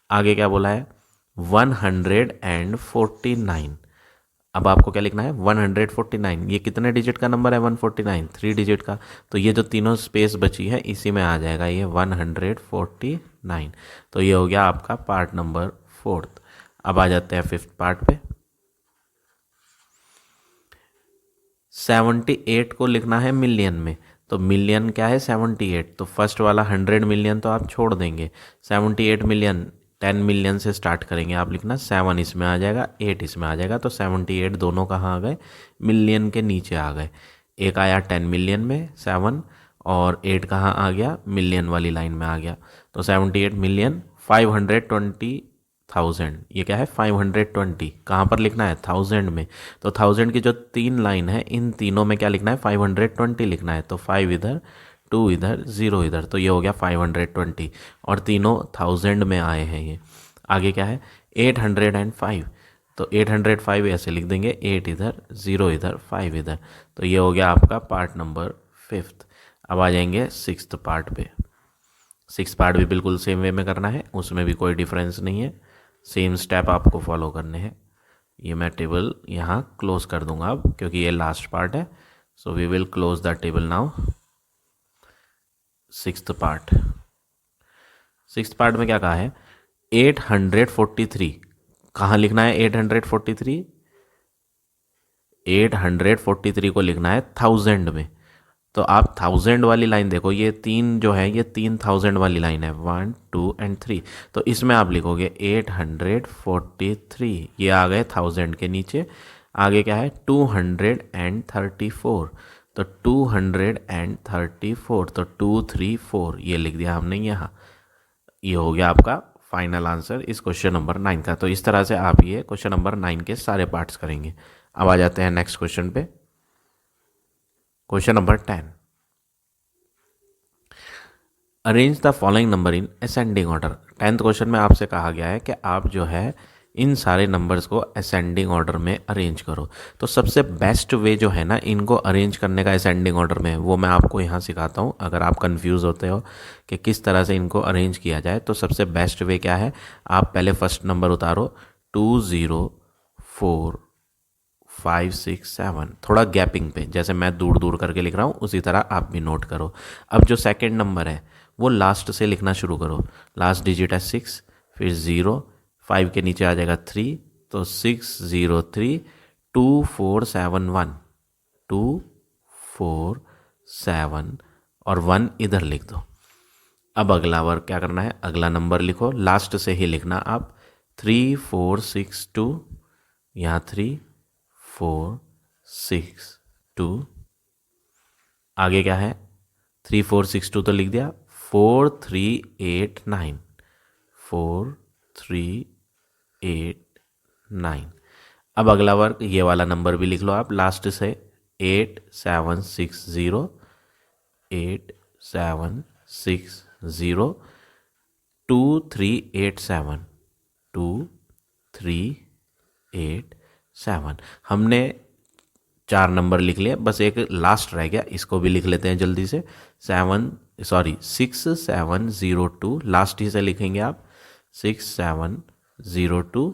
आगे क्या बोला है? 149। अब आपको क्या लिखना है? 149। ये कितने डिजिट का नंबर है? 149, 3 डिजिट का। तो ये जो तीनों स्पेस बची है इसी में आ जाएगा ये 149। तो ये हो गया आपका पार्ट नंबर फोर्थ। अब आ जाते हैं फिफ्थ पार्ट पे। 78 को लिखना है मिलियन में। तो मिलियन क्या है? 78। तो फर्स्ट वाला 100 मिलियन तो आप छोड़ देंगे। 78 मिलियन 10 मिलियन से स्टार्ट करेंगे आप लिखना। 7 इसमें आ जाएगा, 8 इसमें आ जाएगा। तो 78 दोनों कहाँ आ गए? मिलियन के नीचे आ गए। एक आया 10 मिलियन में 7, और 8 कहाँ आ गया? मिलियन वाली लाइन में आ गया। तो 78 मिलियन 520,000। ये क्या है? 520 कहाँ पर लिखना है? 1000 में। तो 1000 की जो 3 लाइन है, इन तीनों में क्या लिखना है? 520 लिखना है। तो 5 इधर, 2 इधर, 0 इधर। तो ये हो गया 520, और तीनों 1000 में आए हैं ये। आगे क्या है? 805। तो 805 ऐसे लिख देंगे, 8 इधर, 0 इधर, 5 इधर। तो ये हो गया आपका पार्ट नंबर फिफ्थ। अब आ जाएंगे सिक्स्थ पार्ट पे। सिक्स पार्ट भी बिल्कुल सेम वे में करना है, उसमें भी कोई डिफरेंस नहीं है, सेम स्टेप आपको फॉलो करने हैं। ये मैं टेबल यहाँ क्लोज कर दूंगा अब, क्योंकि ये लास्ट पार्ट है, So we will close the table now. Sixth part में क्या कहा है, 843 कहाँ लिखना है, 843 को लिखना है 1000 में। तो आप 1000 वाली लाइन देखो, ये तीन जो है ये 3000 वाली लाइन है, 1 2 एंड 3। तो इसमें आप लिखोगे 843, ये आ गए 1000 के नीचे। आगे क्या है, 234, तो 234, तो 234 ये लिख दिया हमने यहाँ। ये हो गया आपका फाइनल आंसर इस क्वेश्चन नंबर 9 का। तो इस तरह से आप ये क्वेश्चन नंबर 9 के सारे पार्ट्स करेंगे। अब आ जाते हैं नेक्स्ट क्वेश्चन पे, question number 10। Arrange the following number in ascending order. 10th question में आपसे कहा गया है कि आप जो है इन सारे नंबर्स को असेंडिंग ऑर्डर में अरेंज करो। तो सबसे बेस्ट वे जो है ना इनको अरेंज करने का असेंडिंग ऑर्डर में, वो मैं आपको यहाँ सिखाता हूँ। अगर आप कंफ्यूज होते हो कि किस तरह से इनको अरेंज किया जाए, तो सबसे बेस्ट वे क्या है, आप पहले फर्स्ट नंबर उतारो 2 0 4 5 6 7, थोड़ा गैपिंग पे, जैसे मैं दूर दूर करके लिख रहा हूँ उसी तरह आप भी नोट करो। अब जो सेकेंड नंबर है वो लास्ट से लिखना शुरू करो। लास्ट डिजिट है 6, फिर 0, 5 के नीचे आ जाएगा 3, तो 6 0 3 2 4 7 1, 2 4 7 और 1 इधर लिख दो। अब अगला वर्क क्या करना है, अगला नंबर लिखो, लास्ट से ही लिखना आप, 3 4 6 2, यहाँ 3 4 6 2, आगे क्या है 3 4 6 2 तो लिख दिया, 4 3 8 9, 4 3 8 9। अब अगला वर्क ये वाला नंबर भी लिख लो आप, लास्ट से 8 7 6 0, 8 7 6 0, 2 3 8 7, 2 3 8 7। हमने 4 नंबर लिख लिए, बस एक लास्ट रह गया, इसको भी लिख लेते हैं जल्दी से। 6 7 0 2, लास्ट ही से लिखेंगे आप, 6 7 0 2।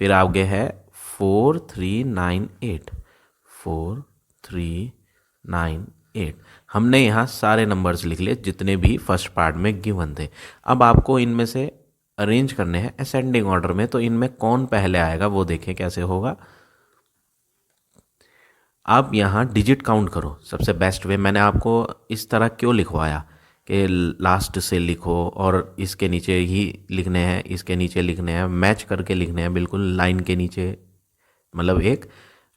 फिर आगे है 4 3 9 8, 4 3 9 8। हमने यहाँ सारे नंबर्स लिख लिए जितने भी फर्स्ट पार्ट में गिवन थे। अब आपको इनमें से अरेंज करने हैं असेंडिंग ऑर्डर में, तो इनमें कौन पहले आएगा वो देखें कैसे होगा। आप यहाँ डिजिट काउंट करो, सबसे बेस्ट वे। मैंने आपको इस तरह क्यों लिखवाया कि लास्ट से लिखो और इसके नीचे ही लिखने हैं, इसके नीचे लिखने हैं, मैच करके लिखने हैं, बिल्कुल लाइन के नीचे, मतलब एक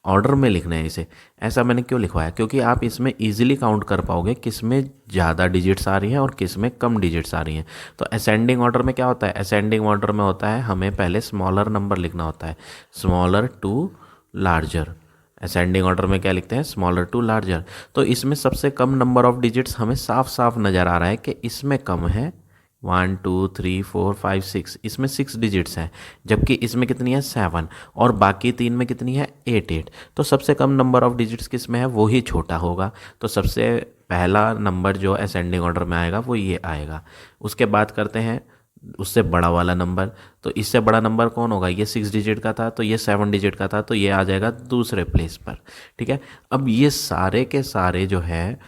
ऑर्डर में लिखना है इसे। ऐसा मैंने क्यों लिखवाया, क्योंकि आप इसमें इजीली काउंट कर पाओगे किस में ज़्यादा डिजिट्स आ रही हैं और किस में कम डिजिट्स आ रही हैं। तो असेंडिंग ऑर्डर में क्या होता है, असेंडिंग ऑर्डर में होता है हमें पहले स्मॉलर नंबर लिखना होता है, smaller to larger. Ascending order में क्या लिखते हैं, स्मॉलर टू लार्जर। तो इसमें सबसे कम नंबर ऑफ डिजिट्स हमें साफ साफ नज़र आ रहा है कि इसमें कम है 1 2 3 4 5 6, इसमें 6 डिजिट्स हैं, जबकि इसमें कितनी है 7, और बाकी 3 में कितनी है 8। तो सबसे कम नंबर ऑफ डिजिट्स किस में है, वो ही छोटा होगा। तो सबसे पहला नंबर जो असेंडिंग ऑर्डर में आएगा वो ये आएगा। उसके बाद करते हैं उससे बड़ा वाला नंबर। तो इससे बड़ा नंबर कौन होगा, ये 6 डिजिट का था, तो ये 7 डिजिट का था, तो ये आ जाएगा दूसरे प्लेस पर। ठीक है, अब ये सारे के सारे जो है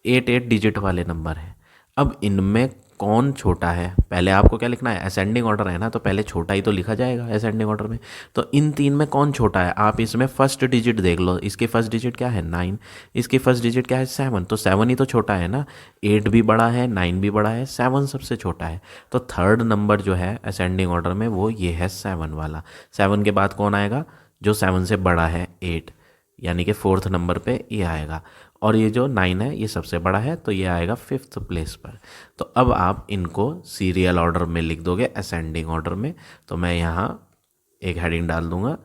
8 डिजिट वाले नंबर हैं। अब इनमें कौन छोटा है, पहले आपको क्या लिखना है, असेंडिंग ऑर्डर है ना, तो पहले छोटा ही तो लिखा जाएगा असेंडिंग ऑर्डर में। तो इन तीन में कौन छोटा है, आप इसमें फर्स्ट डिजिट देख लो, इसकी फर्स्ट डिजिट क्या है 9, इसकी फर्स्ट डिजिट क्या है 7, तो 7 ही तो छोटा है ना। 8 भी बड़ा है, 9 भी बड़ा है, 7 सबसे छोटा है। तो थर्ड नंबर जो है असेंडिंग ऑर्डर में वो ये है 7 वाला। 7 के बाद कौन आएगा, जो 7 से बड़ा है 8, यानी कि फोर्थ नंबर पे ये आएगा। और ये जो 9 है ये सबसे बड़ा है, तो ये आएगा 5th प्लेस पर। तो अब आप इनको सीरियल ऑर्डर में लिख दोगे असेंडिंग ऑर्डर में। तो मैं यहाँ एक हेडिंग डाल दूंगा,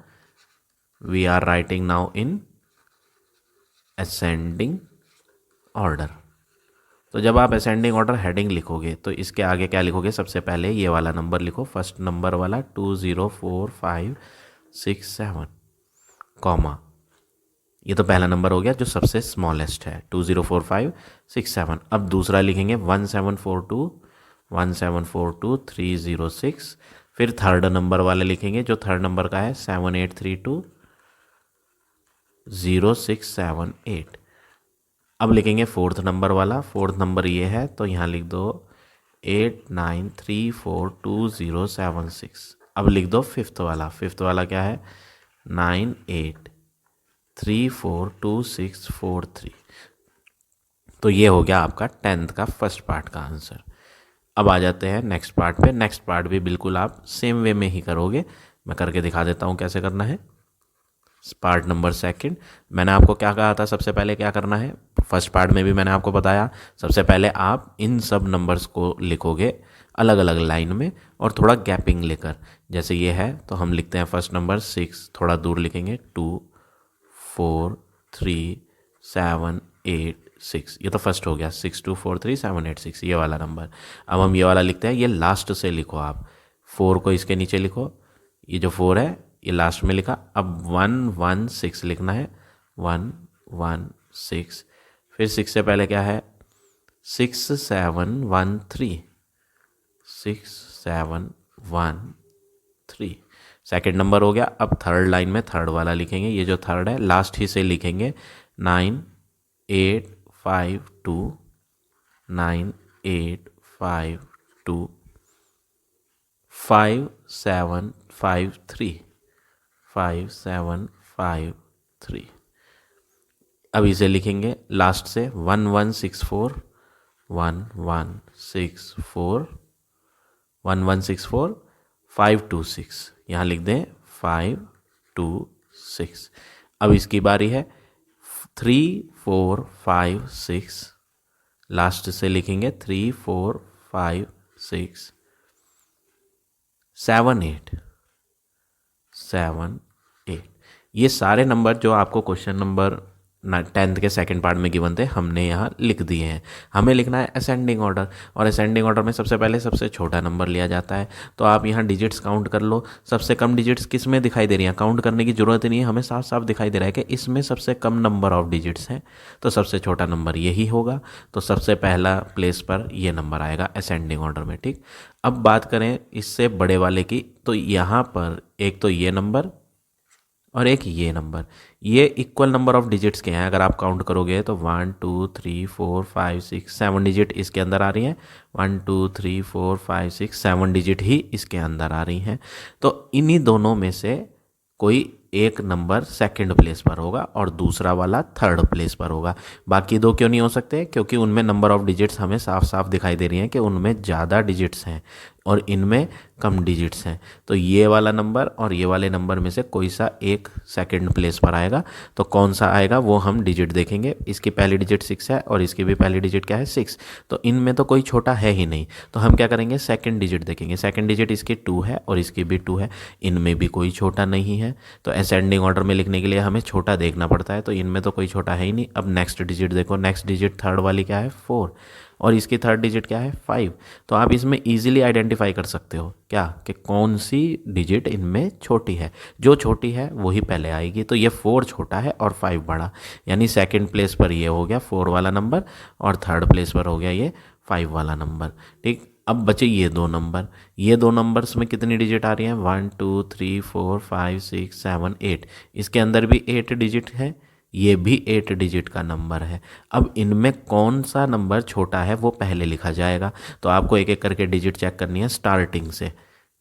we are writing now in ascending order. तो जब आप असेंडिंग ऑर्डर हेडिंग लिखोगे तो इसके आगे क्या लिखोगे, सबसे पहले ये वाला नंबर लिखो, फर्स्ट नंबर वाला 2 0 4 5 6 7, कॉमा, ये तो पहला नंबर हो गया जो सबसे स्मॉलेस्ट है, 2 0 4 5 6 7। अब दूसरा लिखेंगे 1 7 4 2 1 7 4 2 3 0 6। फिर थर्ड नंबर वाले लिखेंगे जो थर्ड नंबर का है 7 8 3 2 0 6 7 8। अब लिखेंगे फोर्थ नंबर वाला। फोर्थ नंबर ये है तो यहाँ लिख दो 89342076। अब लिख दो फिफ्थ वाला। फिफ्थ वाला क्या है 98342643। तो ये हो गया आपका 10th का फर्स्ट पार्ट का आंसर। अब आ जाते हैं नेक्स्ट पार्ट पे। नेक्स्ट पार्ट भी बिल्कुल आप सेम वे में ही करोगे, मैं करके दिखा देता हूँ कैसे करना है। पार्ट नंबर सेकंड, मैंने आपको क्या कहा था सबसे पहले क्या करना है, फर्स्ट पार्ट में भी मैंने आपको बताया। सबसे पहले आप इन सब नंबर्स को लिखोगे अलग अलग लाइन में और थोड़ा गैपिंग लेकर। जैसे ये है तो हम लिखते हैं फर्स्ट नंबर 6, थोड़ा दूर लिखेंगे 2 4 3 7 8 6। ये तो फर्स्ट हो गया 6 2 4 3 7 8 6, ये वाला नंबर। अब हम ये वाला लिखते हैं, ये लास्ट से लिखो आप। 4 को इसके नीचे लिखो, ये जो 4 है ये लास्ट में लिखा। अब 1 1 6 लिखना है, 1 1 6। फिर 6 से पहले क्या है 6 7 1 3, 6 7 1 3। सेकेंड नंबर हो गया। अब थर्ड लाइन में थर्ड वाला लिखेंगे, ये जो थर्ड है लास्ट ही से लिखेंगे 9 8 5 2, 9 8 5 2 5 7 5 3, 5 7 5 3। अब इसे लिखेंगे लास्ट से 1 1 6 4, 1 1 6 4, 1 1 6 4 5 2 6। यहाँ लिख दें 5 2 6। अब इसकी बारी है 3 4 5 6, लास्ट से लिखेंगे 3 4 5 6 7 8 7 8। ये सारे नंबर जो आपको क्वेश्चन नंबर 10th के सेकंड पार्ट में गिवन थे हमने यहाँ लिख दिए हैं। हमें लिखना है असेंडिंग ऑर्डर, और असेंडिंग ऑर्डर में सबसे पहले सबसे छोटा नंबर लिया जाता है। तो आप यहाँ डिजिट्स काउंट कर लो, सबसे कम डिजिट्स किस में दिखाई दे रही हैं, काउंट करने की ज़रूरत ही नहीं है, हमें साफ साफ दिखाई दे रहा है कि इसमें सबसे कम नंबर ऑफ डिजिट्स हैं, तो सबसे छोटा नंबर यही होगा। तो सबसे पहला प्लेस पर ये नंबर आएगा असेंडिंग ऑर्डर में। ठीक, अब बात करें इससे बड़े वाले की, तो यहाँ पर एक तो ये नंबर और एक ये नंबर, ये इक्वल नंबर ऑफ डिजिट्स के हैं। अगर आप काउंट करोगे तो 1 2 3 4 5 6 7 डिजिट इसके अंदर आ रही हैं। 1 2 3 4 5 6 7 डिजिट ही इसके अंदर आ रही हैं। तो इन्हीं दोनों में से कोई एक नंबर सेकंड प्लेस पर होगा और दूसरा वाला थर्ड प्लेस पर होगा। बाकी दो क्यों नहीं हो सकते, क्योंकि उनमें नंबर ऑफ डिजिट्स हमें साफ साफ दिखाई दे रही हैं कि उनमें ज़्यादा डिजिट्स हैं और इनमें कम डिजिट्स हैं। तो ये वाला नंबर और ये वाले नंबर में से कोई सा एक सेकंड प्लेस पर आएगा। तो कौन सा आएगा वो हम डिजिट देखेंगे। इसकी पहली डिजिट 6 है और इसकी भी पहली डिजिट क्या है 6, तो इनमें तो कोई छोटा है ही नहीं। तो हम क्या करेंगे सेकंड डिजिट देखेंगे। सेकंड डिजिट इसकी 2 है और इसकी भी 2 है, इनमें भी कोई छोटा नहीं है। तो असेंडिंग ऑर्डर में लिखने के लिए हमें छोटा देखना पड़ता है, तो इनमें तो कोई छोटा है ही नहीं। अब नेक्स्ट डिजिट देखो, नेक्स्ट डिजिट थर्ड वाली क्या है 4 और इसकी थर्ड डिजिट क्या है 5। तो आप इसमें इजीली आइडेंटिफाई कर सकते हो क्या कि कौन सी डिजिट इनमें छोटी है। जो छोटी है वही पहले आएगी। तो ये 4 छोटा है और 5 बड़ा, यानी सेकंड प्लेस पर ये हो गया 4 वाला नंबर और थर्ड प्लेस पर हो गया ये 5 वाला नंबर। ठीक, अब बचे ये दो नंबर। ये दो नंबर्स में कितनी डिजिट आ रही हैं 1 2 3 4 5 6 7 8। इसके अंदर भी 8 डिजिट है, ये भी 8 डिजिट का नंबर है। अब इनमें कौन सा नंबर छोटा है वो पहले लिखा जाएगा। तो आपको एक एक करके डिजिट चेक करनी है स्टार्टिंग से।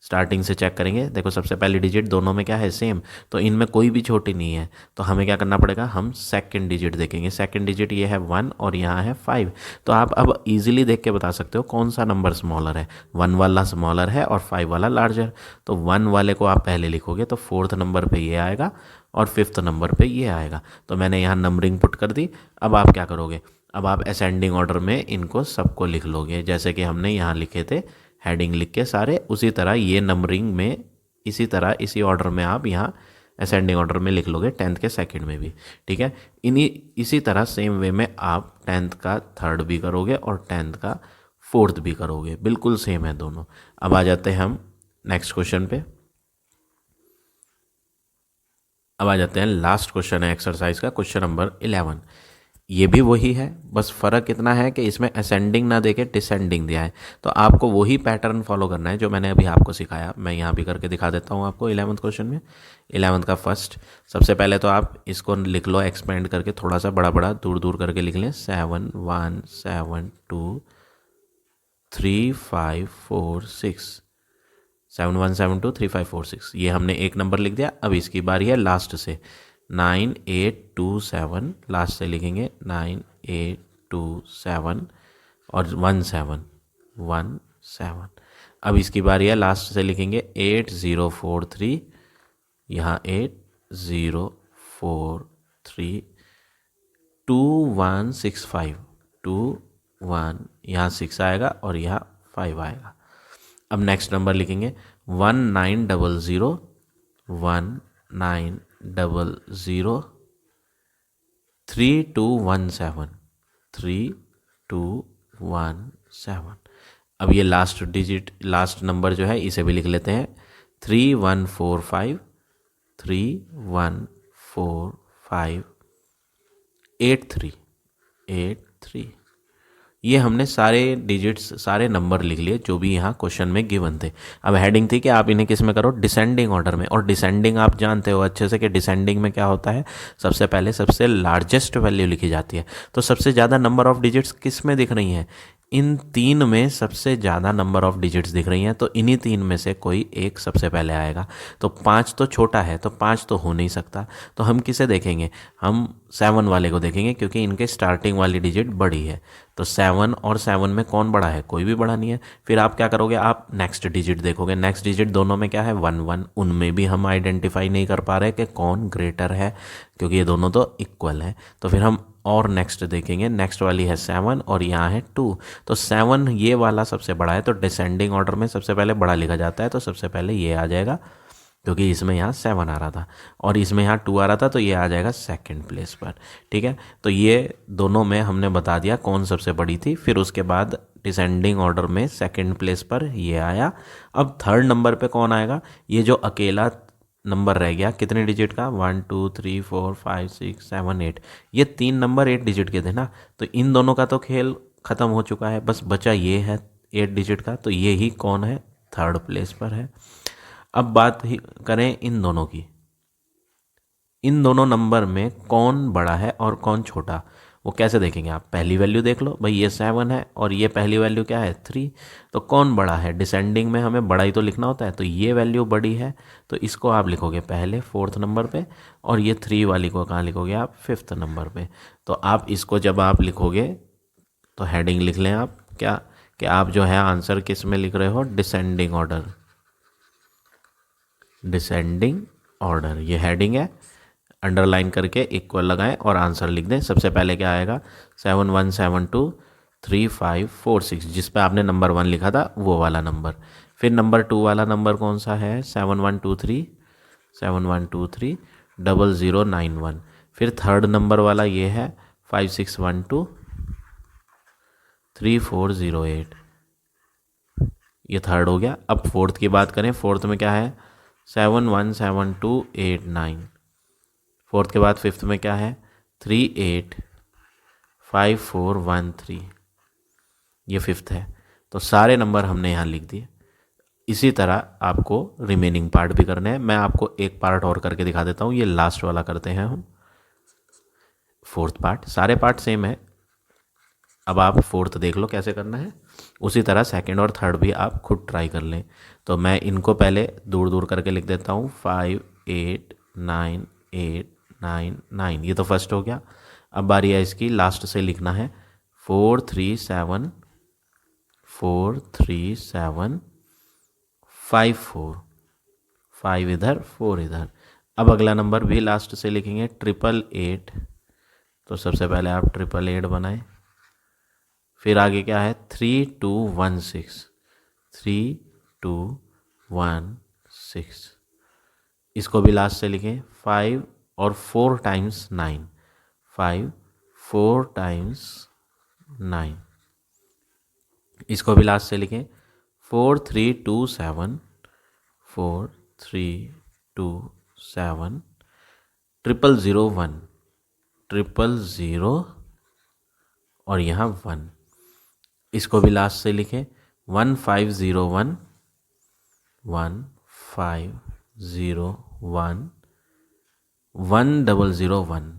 स्टार्टिंग से चेक करेंगे, देखो सबसे पहली डिजिट दोनों में क्या है सेम, तो इनमें कोई भी छोटी नहीं है। तो हमें क्या करना पड़ेगा, हम सेकंड डिजिट देखेंगे। सेकंड डिजिट ये है 1 और यहाँ है 5। तो आप अब इजीली देख के बता सकते हो कौन सा नंबर स्मॉलर है। 1 वाला स्मॉलर है और 5 वाला लार्जर। तो 1 वाले को आप पहले लिखोगे तो फोर्थ नंबर पे ये आएगा और फिफ्थ नंबर पे ये आएगा। तो मैंने यहाँ नंबरिंग पुट कर दी। अब आप क्या करोगे, अब आप असेंडिंग ऑर्डर में इनको सबको लिख लोगे, जैसे कि हमने यहाँ लिखे थे हेडिंग लिख के सारे, उसी तरह ये नंबरिंग में इसी तरह इसी ऑर्डर में आप यहाँ असेंडिंग ऑर्डर में लिख लोगे 10th के सेकंड में भी। ठीक है, इसी तरह सेम वे में आप 10th का थर्ड भी करोगे और 10th का फोर्थ भी करोगे, बिल्कुल सेम है दोनों। अब आ जाते हैं हम नेक्स्ट क्वेश्चन पे। अब आ जाते हैं लास्ट क्वेश्चन है एक्सरसाइज का, क्वेश्चन नंबर 11। ये भी वही है, बस फ़र्क इतना है कि इसमें असेंडिंग ना देके डिसेंडिंग दिया है। तो आपको वही पैटर्न फॉलो करना है जो मैंने अभी आपको सिखाया। मैं यहाँ भी करके दिखा देता हूँ आपको 11th क्वेश्चन में। 11th का फर्स्ट, सबसे पहले तो आप इसको लिख लो एक्सपेंड करके, थोड़ा सा बड़ा बड़ा दूर दूर करके लिख लें। 7 1 7 2 3 5 4 6, 7 1 7 2 3 5 4 6, ये हमने एक नंबर लिख दिया। अब इसकी बारी है लास्ट से, 9 8 2 7, लास्ट से लिखेंगे 9 8 2 7 और 1 7 1 7। अब इसकी बारी है लास्ट से लिखेंगे 8 0 4 3, यहाँ 8 0 4 3 2 1 6 5, 2 1, यहाँ 6 आएगा और यहाँ 5 आएगा। अब नेक्स्ट नंबर लिखेंगे 1 9 0 0, 1 9 0 0, 3 2 1 7, 3 2 1 7। अब ये लास्ट डिजिट, लास्ट नंबर जो है इसे भी लिख लेते हैं, 3 1 4 5, 3 1 4 5 8 3 8 3। ये हमने सारे डिजिट्स, सारे नंबर लिख लिए जो भी यहाँ क्वेश्चन में गिवन थे। अब हेडिंग थी कि आप इन्हें किस में करो, डिसेंडिंग ऑर्डर में। और डिसेंडिंग आप जानते हो अच्छे से कि डिसेंडिंग में क्या होता है, सबसे पहले सबसे लार्जेस्ट वैल्यू लिखी जाती है। तो सबसे ज़्यादा नंबर ऑफ डिजिट्स किस में दिख रही हैं, इन तीन में सबसे ज़्यादा नंबर ऑफ डिजिट्स दिख रही हैं। तो इन्हीं तीन में से कोई एक सबसे पहले आएगा। तो 5 तो छोटा है, तो 5 तो हो नहीं सकता। तो हम किसे देखेंगे, हम 7 वाले को देखेंगे, क्योंकि इनके स्टार्टिंग वाली डिजिट बड़ी है। तो 7 और 7 में कौन बड़ा है, कोई भी बड़ा नहीं है। फिर आप क्या करोगे, आप नेक्स्ट डिजिट देखोगे। नेक्स्ट डिजिट दोनों में क्या है, 1 1, उनमें भी हम आइडेंटिफाई नहीं कर पा रहे कि कौन ग्रेटर है, क्योंकि ये दोनों तो इक्वल है। तो फिर हम और नेक्स्ट देखेंगे, नेक्स्ट वाली है 7 और यहाँ है 2। तो 7 ये वाला सबसे बड़ा है, तो डिसेंडिंग ऑर्डर में सबसे पहले बड़ा लिखा जाता है। तो सबसे पहले ये आ जाएगा, क्योंकि इसमें यहाँ 7 आ रहा था और इसमें यहाँ 2 आ रहा था, तो ये आ जाएगा सेकंड प्लेस पर। ठीक है, तो ये दोनों में हमने बता दिया कौन सबसे बड़ी थी। फिर उसके बाद डिसेंडिंग ऑर्डर में सेकंड प्लेस पर ये आया। अब थर्ड नंबर पे कौन आएगा, ये जो अकेला नंबर रह गया कितने डिजिट का, 1 2 3 4 5 6 7 8, ये 3 नंबर 8 डिजिट के थे ना। तो इन दोनों का तो खेल ख़त्म हो चुका है, बस बचा ये है 8 डिजिट का। तो ये ही कौन है, थर्ड प्लेस पर है। अब बात ही करें इन दोनों की, इन दोनों नंबर में कौन बड़ा है और कौन छोटा, वो कैसे देखेंगे आप, पहली वैल्यू देख लो भाई, ये 7 है और ये पहली वैल्यू क्या है 3। तो कौन बड़ा है, डिसेंडिंग में हमें बड़ा ही तो लिखना होता है। तो ये वैल्यू बड़ी है, तो इसको आप लिखोगे पहले 4th नंबर पे, और ये 3 वाली को कहाँ लिखोगे आप, 5th नंबर पे। तो आप इसको जब आप लिखोगे तो हेडिंग लिख लें आप क्या, कि आप जो है आंसर किस में लिख रहे हो, डिसेंडिंग ऑर्डर, डिसेंडिंग ऑर्डर, ये हेडिंग है। अंडरलाइन करके इक्वल लगाएं और आंसर लिख दें। सबसे पहले क्या आएगा, 7 1 7 2 3 5 4 6, जिस पे आपने नंबर 1 लिखा था वो वाला नंबर। फिर नंबर 2 वाला नंबर कौन सा है, 7 1 2 3 7 1 2 3 0 0 9 1। फिर थर्ड नंबर वाला ये है 5 6 1 2 3 4 0 8, ये थर्ड हो गया। अब फोर्थ की बात करें, फोर्थ में क्या है, 7 1 7 2 8 9। फोर्थ के बाद फिफ्थ में क्या है, 3 8 5 4 1 3, ये फिफ्थ है। तो सारे नंबर हमने यहाँ लिख दिए। इसी तरह आपको रिमेनिंग पार्ट भी करने हैं। मैं आपको एक पार्ट और करके दिखा देता हूँ, ये लास्ट वाला करते हैं हम, फोर्थ पार्ट। सारे पार्ट सेम है, अब आप फोर्थ देख लो कैसे करना है। उसी तरह सेकंड और थर्ड भी आप खुद ट्राई कर लें। तो मैं इनको पहले दूर दूर करके लिख देता हूँ, 5 8 9 8 9 9, ये तो फर्स्ट हो गया। अब बारी है इसकी लास्ट से लिखना है, 4 3 7 4 3 7 5 4, 5 इधर 4 इधर। अब अगला नंबर भी लास्ट से लिखेंगे, 8 8 8। तो सबसे पहले आप 8 8 बनाएं। फिर आगे क्या है, 3 2 1 6, 3 2 1 6, इसको भी लास्ट से लिखें। 5 और 4 टाइम्स 9, 5 4 टाइम्स 9, इसको भी लास्ट से लिखें। 4 3 2 7, 4 3 2 7, 0 0 1, 0 0 और यहाँ 1। इसको भी लास्ट से लिखें 1501 1501 1001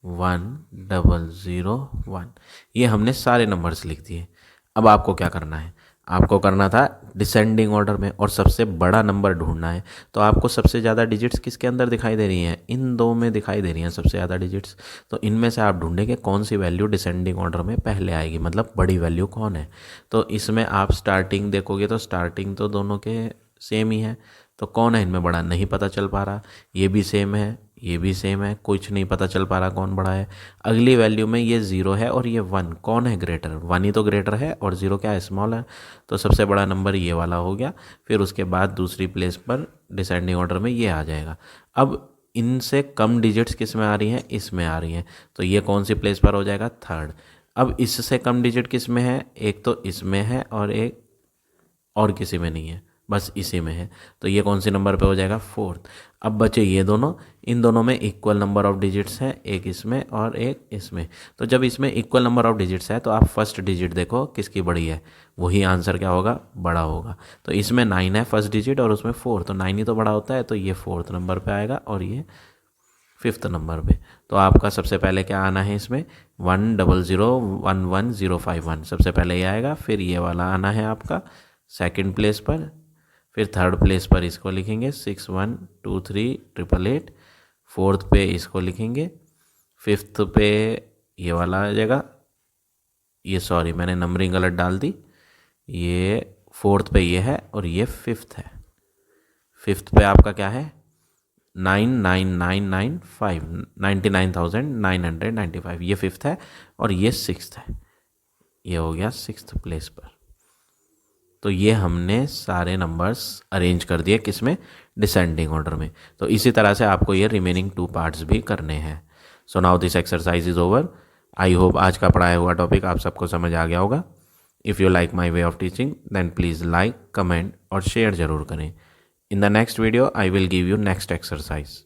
1001। ये हमने सारे नंबर्स लिख दिए। अब आपको क्या करना है, आपको करना था डिसेंडिंग ऑर्डर में और सबसे बड़ा नंबर ढूंढना है। तो आपको सबसे ज़्यादा डिजिट्स किसके अंदर दिखाई दे रही हैं, इन दो में दिखाई दे रही हैं सबसे ज़्यादा डिजिट्स। तो इनमें से आप ढूंढेंगे कौन सी वैल्यू डिसेंडिंग ऑर्डर में पहले आएगी, मतलब बड़ी वैल्यू कौन है। तो इसमें आप स्टार्टिंग देखोगे तो स्टार्टिंग तो दोनों के सेम ही है, तो कौन है इनमें बड़ा नहीं पता चल पा रहा। ये भी सेम है, ये भी सेम है, कुछ नहीं पता चल पा रहा कौन बड़ा है। अगली वैल्यू में ये 0 है और ये 1, कौन है ग्रेटर, 1 ही तो ग्रेटर है और 0 क्या है, स्मॉल है। तो सबसे बड़ा नंबर ये वाला हो गया। फिर उसके बाद दूसरी प्लेस पर डिसेंडिंग ऑर्डर में ये आ जाएगा। अब इनसे कम डिजिट्स किस में आ रही हैं, इसमें आ रही हैं, तो ये कौन सी प्लेस पर हो जाएगा, 3rd। अब इससे कम डिजिट किस में है, एक तो इसमें है और एक और किसी में नहीं है, बस इसी में है, तो ये कौन सी नंबर पे हो जाएगा, 4th। अब बचे ये दोनों, इन दोनों में इक्वल नंबर ऑफ डिजिट्स हैं, एक इसमें और एक इसमें। तो जब इसमें इक्वल नंबर ऑफ डिजिट्स है तो आप फर्स्ट डिजिट देखो किसकी बड़ी है, वही आंसर क्या होगा, बड़ा होगा। तो इसमें 9 है फर्स्ट डिजिट और उसमें 4, तो 9 ही तो बड़ा होता है, तो ये 4th नंबर पे आएगा और ये 5th नंबर पे। तो आपका सबसे पहले क्या आना है इसमें, 1001105 सबसे पहले ये आएगा। फिर ये वाला आना है आपका सेकंड प्लेस पर। फिर 3rd प्लेस पर इसको लिखेंगे 612388। 4th पे इसको लिखेंगे। 5th पे ये वाला आ जाएगा, ये सॉरी मैंने नंबरिंग गलत डाल दी, ये 4th पे ये है और ये 5th है। 5th पे आपका क्या है, 99995 99,995, ये 5th है और ये 6th है, ये हो गया 6th प्लेस पर। तो ये हमने सारे नंबर्स अरेंज कर दिए किसमें, डिसेंडिंग ऑर्डर में। तो इसी तरह से आपको ये रिमेनिंग 2 पार्ट्स भी करने हैं। So now this exercise is over. I hope आज का पढ़ाया हुआ टॉपिक आप सबको समझ आ गया होगा। If you like my way of teaching then please like, comment और शेयर ज़रूर करें। In the next video I will give you next exercise.